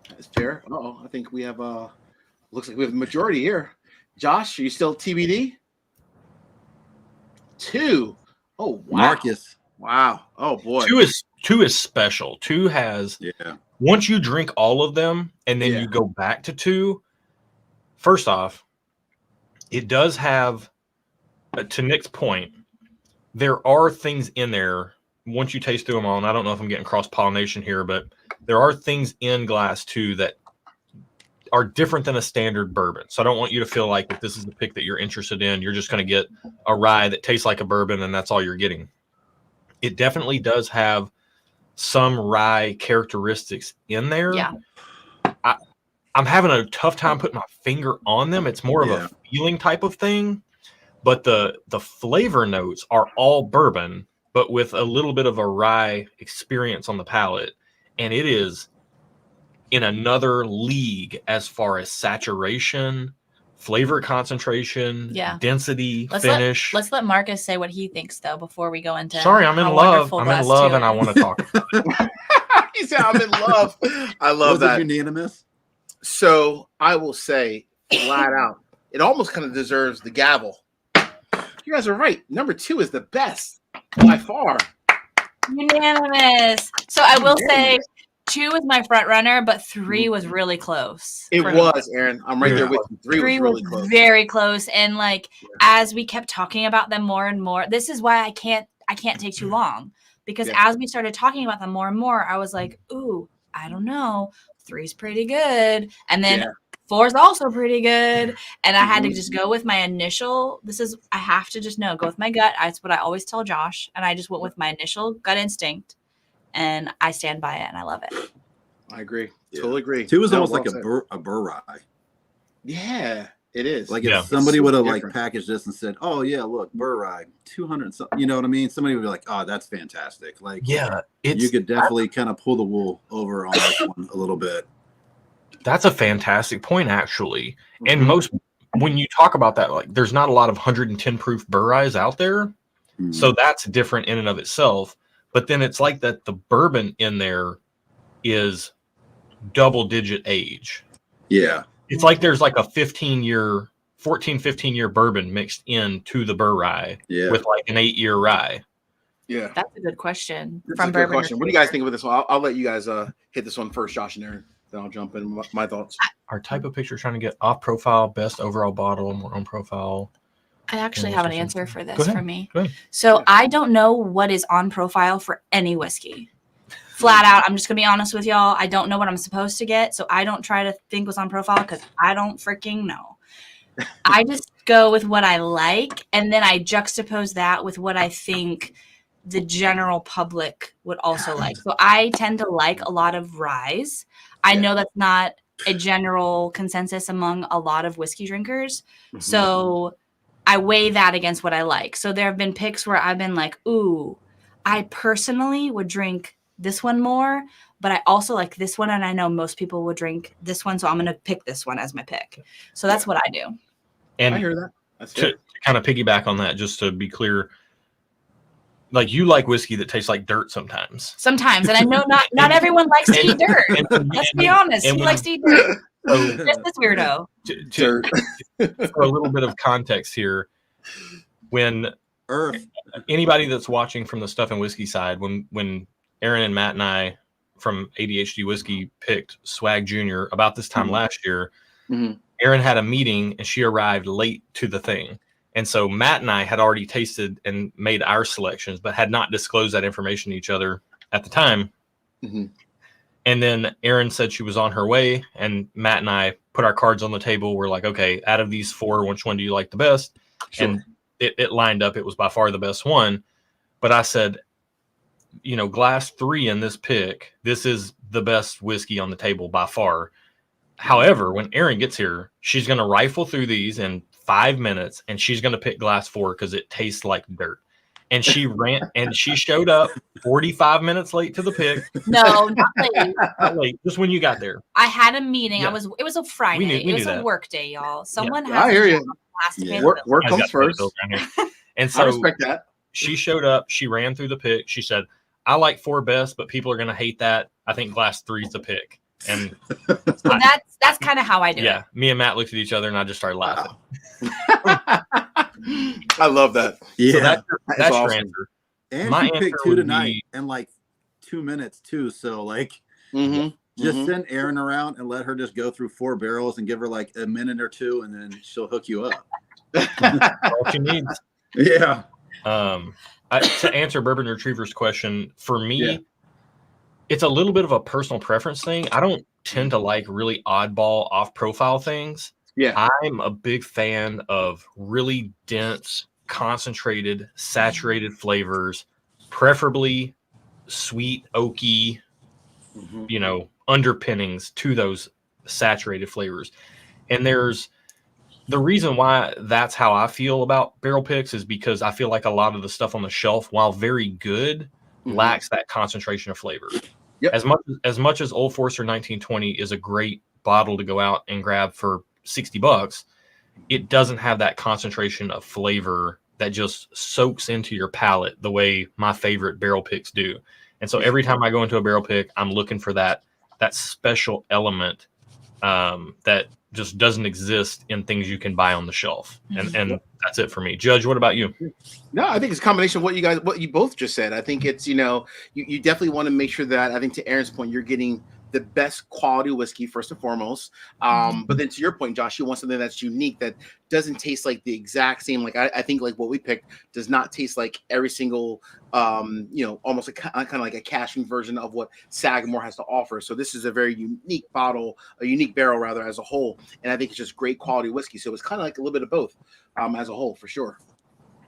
That's fair. I think we have looks like we have the majority here. Josh, are you still TBD? 2. Oh, wow. Marcus. Wow. Oh, boy. 2 is special. 2 has, once you drink all of them and then you go back to 2, first off, it does have, to Nick's point, there are things in there, once you taste through them all, and I don't know if I'm getting cross-pollination here, but there are things in glass 2 that are different than a standard bourbon. So I don't want you to feel like if this is the pick that you're interested in, you're just going to get a rye that tastes like a bourbon and that's all you're getting. It definitely does have some rye characteristics in there. Yeah. I'm having a tough time putting my finger on them. It's more of a feeling type of thing, but the flavor notes are all bourbon, but with a little bit of a rye experience on the palate. And it is in another league as far as saturation, flavor concentration, density, finish. Let's let Marcus say what he thinks though before we go into. Sorry, I'm in love. I'm in love, and I want to talk about it. He said, "I'm in love." I love that. Was it unanimous? So I will say flat out, it almost kind of deserves the gavel. You guys are right. Number 2 is the best by far. Unanimous. So I will say 2 was my front runner, but 3 was really close. It was, Aaron. I'm right there with you. 3 was really close. Very close. And like as we kept talking about them more and more, this is why I can't take too long. Because as we started talking about them more and more, I was like, ooh, I don't know. 3's pretty good. And then 4's also pretty good. And I had to just go with my initial. I have to just go with my gut. That's what I always tell Josh. And I just went with my initial gut instinct. And I stand by it, and I love it. I agree. Totally agree. 2 is almost like a burr rye. Yeah, it is. Like if somebody would have like packaged this and said, "Oh yeah, look, burr rye, 200 something," you know what I mean? Somebody would be like, "Oh, that's fantastic!" Like, you could definitely kind of pull the wool over on this one a little bit. That's a fantastic point, actually. And when you talk about that, like, there's not a lot of 110 proof burr ryes out there. So that's different in and of itself. But then it's like that the bourbon in there is double-digit age. Yeah. It's like there's like a 15-year bourbon mixed into the Burr rye with like an 8-year rye. Yeah. That's a good question. That's a good question. What do you guys think of this one? I'll let you guys hit this one first, Josh and Aaron. Then I'll jump in my thoughts. Our type of picture trying to get off profile, best overall bottle, more on profile. I actually have an answer for this for me. Go ahead. So I don't know what is on profile for any whiskey. Flat out, I'm just going to be honest with y'all. I don't know what I'm supposed to get, so I don't try to think what's on profile because I don't freaking know. I just go with what I like, and then I juxtapose that with what I think the general public would also like. So I tend to like a lot of ryes. I know that's not a general consensus among a lot of whiskey drinkers. So I weigh that against what I like. So there have been picks where I've been like, ooh, I personally would drink this one more, but I also like this one, and I know most people would drink this one, so I'm going to pick this one as my pick. So that's what I do. And I hear that. That's to kind of piggyback on that, just to be clear, like you like whiskey that tastes like dirt sometimes. Sometimes, and I know not everyone likes to eat dirt. Let's be honest. Who likes to eat dirt? Just this weirdo. For a little bit of context here, when anybody that's watching from the Stuff and Whiskey side, when Aaron and Matt and I from ADHD Whiskey picked Swag Jr. about this time last year, Aaron had a meeting and she arrived late to the thing. And so Matt and I had already tasted and made our selections, but had not disclosed that information to each other at the time. And then Erin said she was on her way, and Matt and I put our cards on the table. We're like, okay, out of these four, which one do you like the best? And it lined up. It was by far the best one. But I said, you know, glass 3 in this pick, this is the best whiskey on the table by far. However, when Erin gets here, she's going to rifle through these in 5 minutes, and she's going to pick glass 4 because it tastes like dirt. And she ran, and she showed up 45 minutes late to the pick. No, not late. Not late, just when you got there. I had a meeting. Yeah. It was a Friday. We knew it was that. a work day, y'all. Someone has I hear you. Work Guys comes got to pay the first. bills around here. And so I respect that. she showed up. She ran through the pick. She said, I like 4 best, but people are going to hate that. I think glass 3 is the pick. And so that's kind of how I do it. Yeah, me and Matt looked at each other, and I just started laughing. I love that. Yeah. So that's your awesome. answer. And My she picked answer 2 would tonight in like 2 minutes too. So like just send Erin around and let her just go through 4 barrels and give her like a minute or 2, and then she'll hook you up. All she needs. Yeah. To answer Bourbon Retriever's question, for me, it's a little bit of a personal preference thing. I don't tend to like really oddball off-profile things. Yeah. I'm a big fan of really dense, concentrated, saturated flavors, preferably sweet, oaky, you know, underpinnings to those saturated flavors. And there's the reason why that's how I feel about barrel picks is because I feel like a lot of the stuff on the shelf, while very good, lacks that concentration of flavor. Yep. As much as Old Forester 1920 is a great bottle to go out and grab for $60, it doesn't have that concentration of flavor that just soaks into your palate the way my favorite barrel picks do. And so every time I go into a barrel pick, I'm looking for that special element that just doesn't exist in things you can buy on the shelf. And that's it for me. Judge, what about you? No, I think it's a combination of what you both just said. I think it's, you know, you definitely want to make sure that, I think to Aaron's point, you're getting the best quality whiskey first and foremost. But then to your point, Josh, you want something that's unique, that doesn't taste like the exact same. Like I think like what we picked does not taste like every single, you know, almost kind of like a cashing version of what Sagamore has to offer. So this is a very unique bottle, a unique barrel rather, as a whole. And I think it's just great quality whiskey. So it's kind of like a little bit of both as a whole, for sure.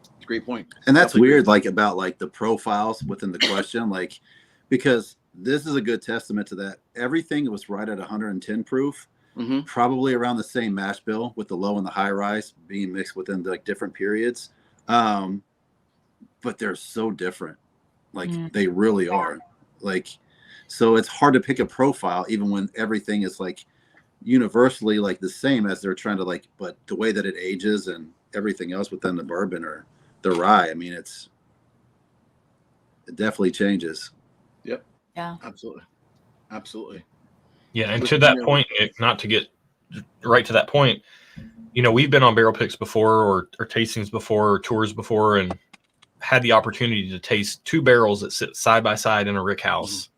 It's a great point. And that's weird, like about like the profiles within the question, like, because this is a good testament to that. Everything was right at 110 proof, probably around the same mash bill with the low and the high rise being mixed within the, like, different periods. But they're so different. Like they really are. Like, so it's hard to pick a profile even when everything is like universally like the same, as they're trying to like, but the way that it ages and everything else within the bourbon or the rye, I mean, it's it definitely changes. Yep. Yeah. Absolutely. Yeah, and Which to you that know- point, Nick, not to get right to that point, we've been on barrel picks before, or tastings before, or tours before, and had the opportunity to taste two barrels that sit side by side in a rick house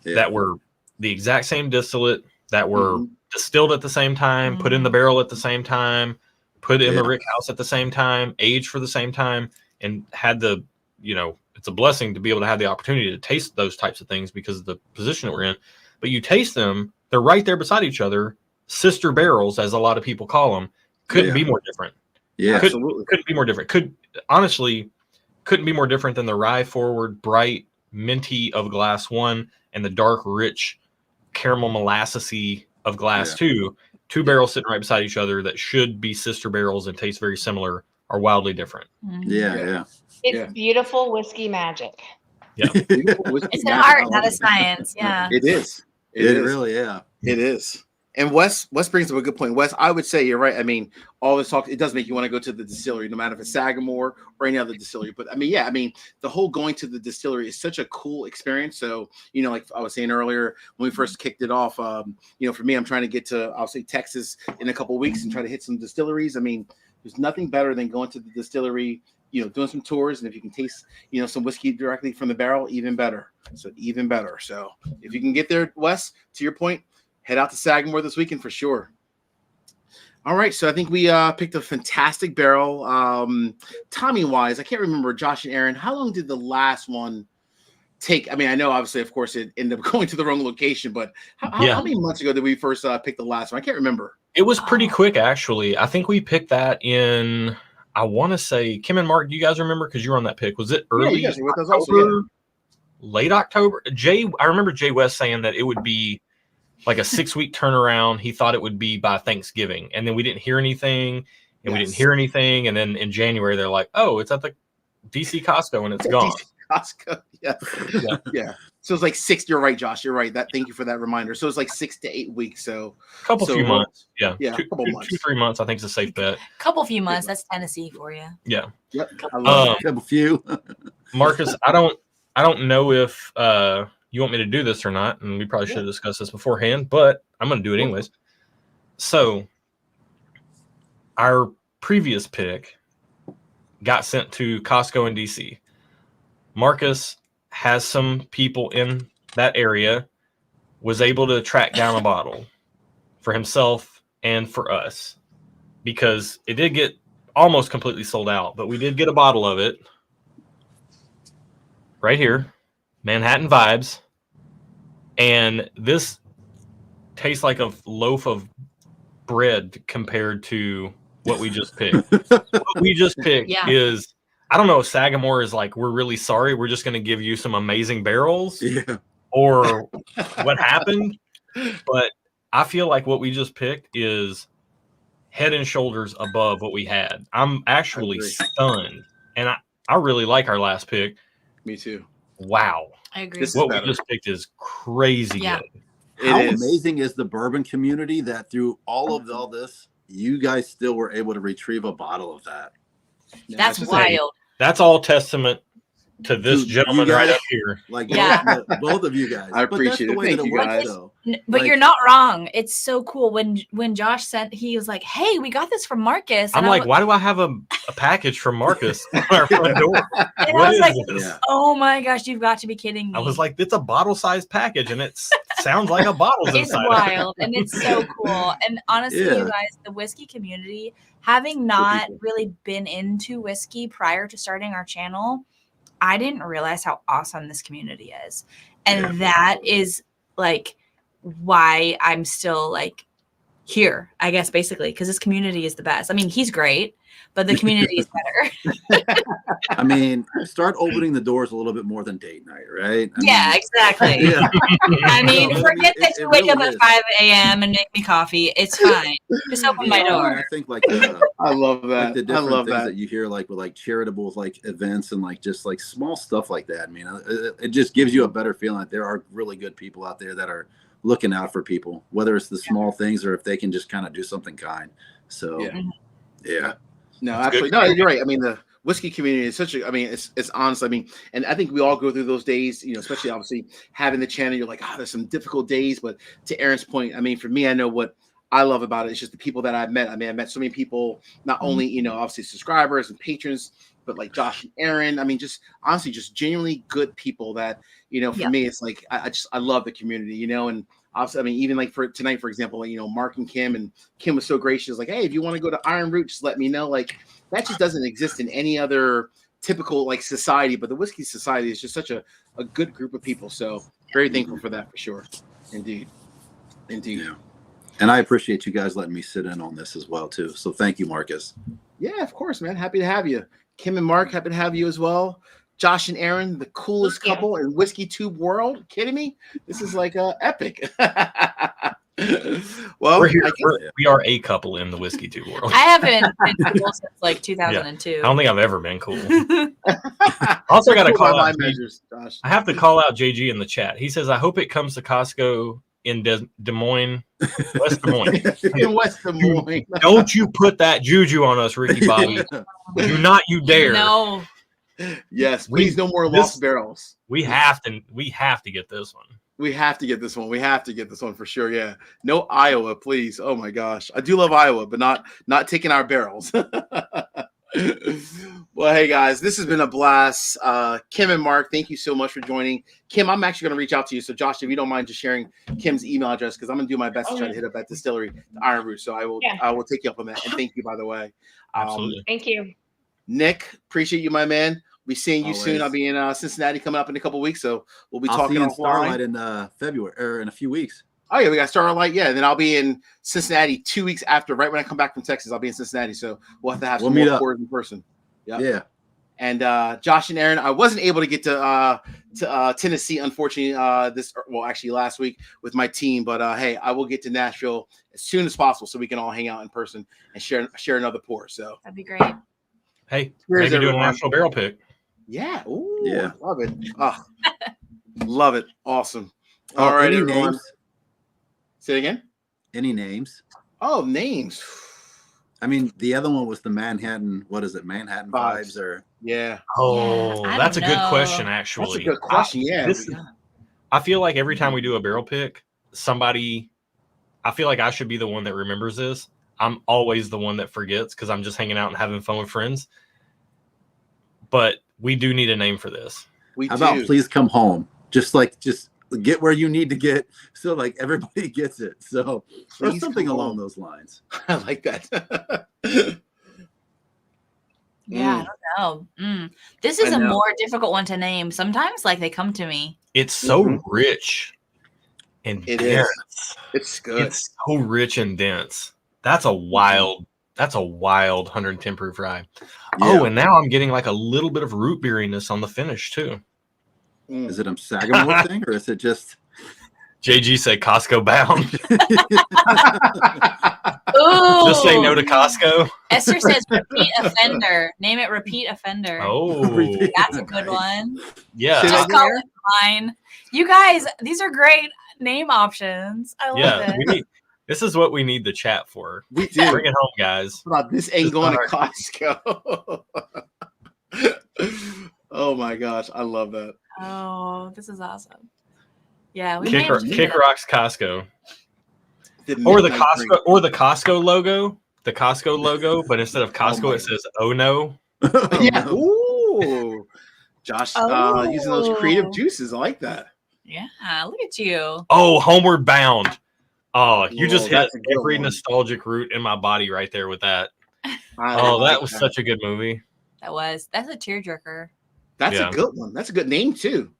Yeah. that were the exact same distillate, that were Mhm. distilled at the same time, put in the barrel at the same time, put in the Yeah. rick house at the same time, aged for the same time, and had the, it's a blessing to be able to have the opportunity to taste those types of things because of the position that we're in. But you taste them, they're right there beside each other, sister barrels, as a lot of people call them. Couldn't Yeah. be more different. Yeah. Absolutely. Couldn't be more different. Couldn't be more different than the rye forward, bright, minty of glass 1 and the dark, rich, caramel molassesy of glass 2. Two barrels sitting right beside each other that should be sister barrels and taste very similar are wildly different. Yeah. It's beautiful whiskey magic. Yeah. It's an art, not a science. Yeah. It is. It really, yeah. It is. And Wes brings up a good point. Wes, I would say you're right. I mean, all this talk, it does make you want to go to the distillery, no matter if it's Sagamore or any other distillery. But the whole going to the distillery is such a cool experience. So, like I was saying earlier, when we first kicked it off, for me, I'm trying to get to, I'll say Texas in a couple of weeks and try to hit some distilleries. I mean, there's nothing better than going to the distillery, doing some tours. And if you can taste, some whiskey directly from the barrel, even better. So if you can get there, Wes, to your point, head out to Sagamore this weekend for sure. All right, so I think we picked a fantastic barrel. Timing-wise, I can't remember, Josh and Aaron, how long did the last one take? I mean, I know, obviously, of course, it ended up going to the wrong location, but how many months ago did we first pick the last one? I can't remember. It was pretty quick, actually. I think we picked that in, I want to say, Kim and Mark, do you guys remember? Because you were on that pick. Was it early you guys were with us October, also, late October? I remember Jay West saying that it would be like a 6-week turnaround. He thought it would be by Thanksgiving, and then we didn't hear anything, and we didn't hear anything, and then in January they're like, "Oh, it's at the DC Costco and it's gone." DC Costco, yeah. So it's like 6. You're right, Josh. You're right. Thank you for that reminder. So it's like 6 to 8 weeks. So few months, yeah, a couple months, 2-3 months. I think is a safe bet. Few months. That's Tennessee for you. Yeah. Yep. I love A couple few. Marcus, I don't know if you want me to do this or not, and we probably should have discussed this beforehand, but I'm going to do it anyways. So our previous pick got sent to Costco in DC. Marcus has some people in that area, was able to track down a bottle for himself and for us, because it did get almost completely sold out, but we did get a bottle of it right here, Manhattan Vibes. And this tastes like a loaf of bread compared to what we just picked. What we just picked is, I don't know if Sagamore is like, we're really sorry, we're just going to give you some amazing barrels, or what happened. But I feel like what we just picked is head and shoulders above what we had. I'm actually stunned. And I really like our last pick. Me too. Wow. I agree. What we just picked is crazy good. How amazing is the bourbon community that through all this, you guys still were able to retrieve a bottle of that? That's wild. That's all testament to this gentleman right up here. Like both of you guys. I appreciate it. Thank you, guys. But you're not wrong. It's so cool. When Josh sent, he was like, "Hey, we got this from Marcus." And I'm like, why do I have a package from Marcus on our front door? And I was like, oh my gosh, you've got to be kidding me. I was like, it's a bottle-sized package, and it sounds like a bottle's It's inside. wild, and it's so cool. And honestly, you guys, the whiskey community, having not really been into whiskey prior to starting our channel, I didn't realize how awesome this community is. And that is like why I'm still like here, I guess, basically, because this community is the best. I mean, he's great, but the community is better. I mean, start opening the doors a little bit more than date night, right? Exactly. I mean, forget that you wake up at 5 a.m. and make me coffee. It's fine. Just open my door. I think I love that. Like the different things that you hear, like with like charitable like events and like just like small stuff like that. I mean, it just gives you a better feeling that there are really good people out there that are looking out for people, whether it's the small things or if they can just kind of do something kind. So, no, absolutely. No, you're right. I mean, whiskey community is such a, I mean, it's honest. I mean, and I think we all go through those days, you know, especially obviously having the channel, you're like, oh, there's some difficult days. But to Aaron's point, I mean, for me, I know what I love about it. It's just the people that I've met. I mean, I met so many people, not only, you know, obviously subscribers and patrons, but like Josh and Aaron. I mean, just honestly, just genuinely good people that, you know, for me, it's like, I love the community, you know, and obviously, I mean, even like for tonight, for example, you know, Mark and Kim was so gracious, like, hey, if you want to go to Iron Root, just let me know. Like, that just doesn't exist in any other typical like society, but the Whiskey Society is just such a good group of people. So very thankful for that, for sure. Indeed. Yeah. And I appreciate you guys letting me sit in on this as well too. So thank you, Marcus. Yeah, of course, man. Happy to have you. Kim and Mark, happy to have you as well. Josh and Aaron, the coolest couple in Whiskey Tube world. Kidding me? This is like epic. Well, we are a couple in the Whiskey Tube world. I haven't been cool since like 2002. I don't think I've ever been cool. Also, got to call out measures, Josh. I have to call out JG in the chat. He says, "I hope it comes to Costco in Des Moines, West Des Moines." In West Des Moines. Don't you put that juju on us, Ricky Bobby? Do not you dare! No. Yes, please, no more lost barrels. We have to get this one. We have to get this one. We have to get this one for sure. Yeah. No Iowa, please. Oh my gosh. I do love Iowa, but not taking our barrels. Well, hey guys, this has been a blast. Kim and Mark, thank you so much for joining. Kim, I'm actually going to reach out to you. So Josh, if you don't mind just sharing Kim's email address, because I'm going to do my best to try to hit up that distillery, the Iron Root. So I will take you up on that. And thank you, by the way. Absolutely. Thank you. Nick, appreciate you, my man. Be seeing you soon. I'll be in Cincinnati coming up in a couple weeks, so we'll be talking see you in offline. Starlight in February or in a few weeks. Oh yeah, we got Starlight. Yeah, and then I'll be in Cincinnati 2 weeks after. Right when I come back from Texas, I'll be in Cincinnati. So we'll have to have some more tours in person. Yep. Yeah. And Josh and Aaron, I wasn't able to get to Tennessee, unfortunately. Actually last week with my team. But hey, I will get to Nashville as soon as possible so we can all hang out in person and share another pour. So that'd be great. Hey, maybe do a national barrel pick. Yeah. Ooh, yeah. Love it. Oh, love it. Awesome. All right. Any names? Say it again. Any names? Oh, names. I mean, the other one was the Manhattan. What is it? Manhattan vibes or? Yeah. Oh, that's a good question. Actually, that's a good question. I feel like every time we do a barrel pick, I feel like I should be the one that remembers this. I'm always the one that forgets because I'm just hanging out and having fun with friends. But we do need a name for this. How about Please Come Home? Just get where you need to get so like everybody gets it. So or something along those lines. I like that. Yeah, I don't know. This is a more difficult one to name. Sometimes like they come to me. It's so rich and dense. It's good. It's so rich and dense. That's a wild 110 proof rye. Yeah. Oh, and now I'm getting like a little bit of root beeriness on the finish too. Is it a Sagamore thing or is it just JG said Costco bound? Ooh. Just say no to Costco. Esther says repeat offender. Name it repeat offender. Oh, that's a good one. Yeah. Just call it mine. You guys, these are great name options. I love it. This is what we need the chat for. We do. Bring it home, guys. This ain't going to Costco. Oh my gosh, I love that. Oh, this is awesome. Yeah, we Kick Rocks Costco. Or the Costco logo. The Costco logo, but instead of Costco, it says "Oh no." Yeah. Ooh. Josh using those creative juices. I like that. Yeah, look at you. Oh, Homeward Bound. Oh, you just hit every nostalgic root in my body right there with that. That was such a good movie. That's a tearjerker. That's a good one. That's a good name too.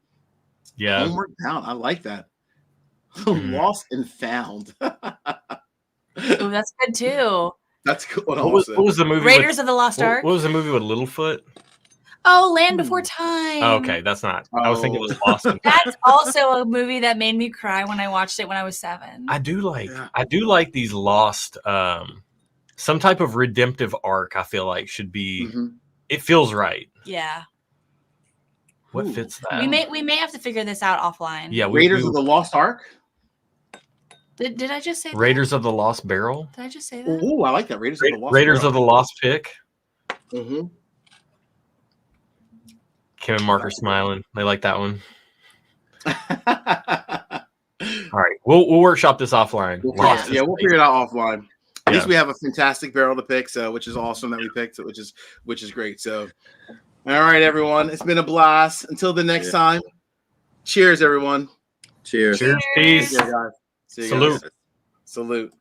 Yeah. Homeward Bound. I like that. Lost and Found. Oh, that's good too. That's good. What was the movie? Raiders of the Lost Ark. What was the movie with Littlefoot? Oh, Land Before Time. Oh, okay, that's not. I was thinking it was Lost. That's also a movie that made me cry when I watched it when I was 7. I do like these lost. Some type of redemptive arc. I feel like should be. It feels right. Yeah. What fits that? We may have to figure this out offline. Yeah, Raiders of the Lost Ark. Did I just say Raiders of the Lost Barrel? Did I just say that? Ooh, I like that. Raiders of the Lost Raiders of the Lost Pick. Kim and Mark are smiling. They like that one. All right, we'll workshop this offline. Yeah, we'll figure it out offline. At least Yeah. we have a fantastic barrel to pick, so which is awesome that we picked, which is great. So, all right, everyone, it's been a blast. Until the next time, cheers, everyone. Cheers. Cheers, peace. Take care, guys. See you Salute. guys. Salute.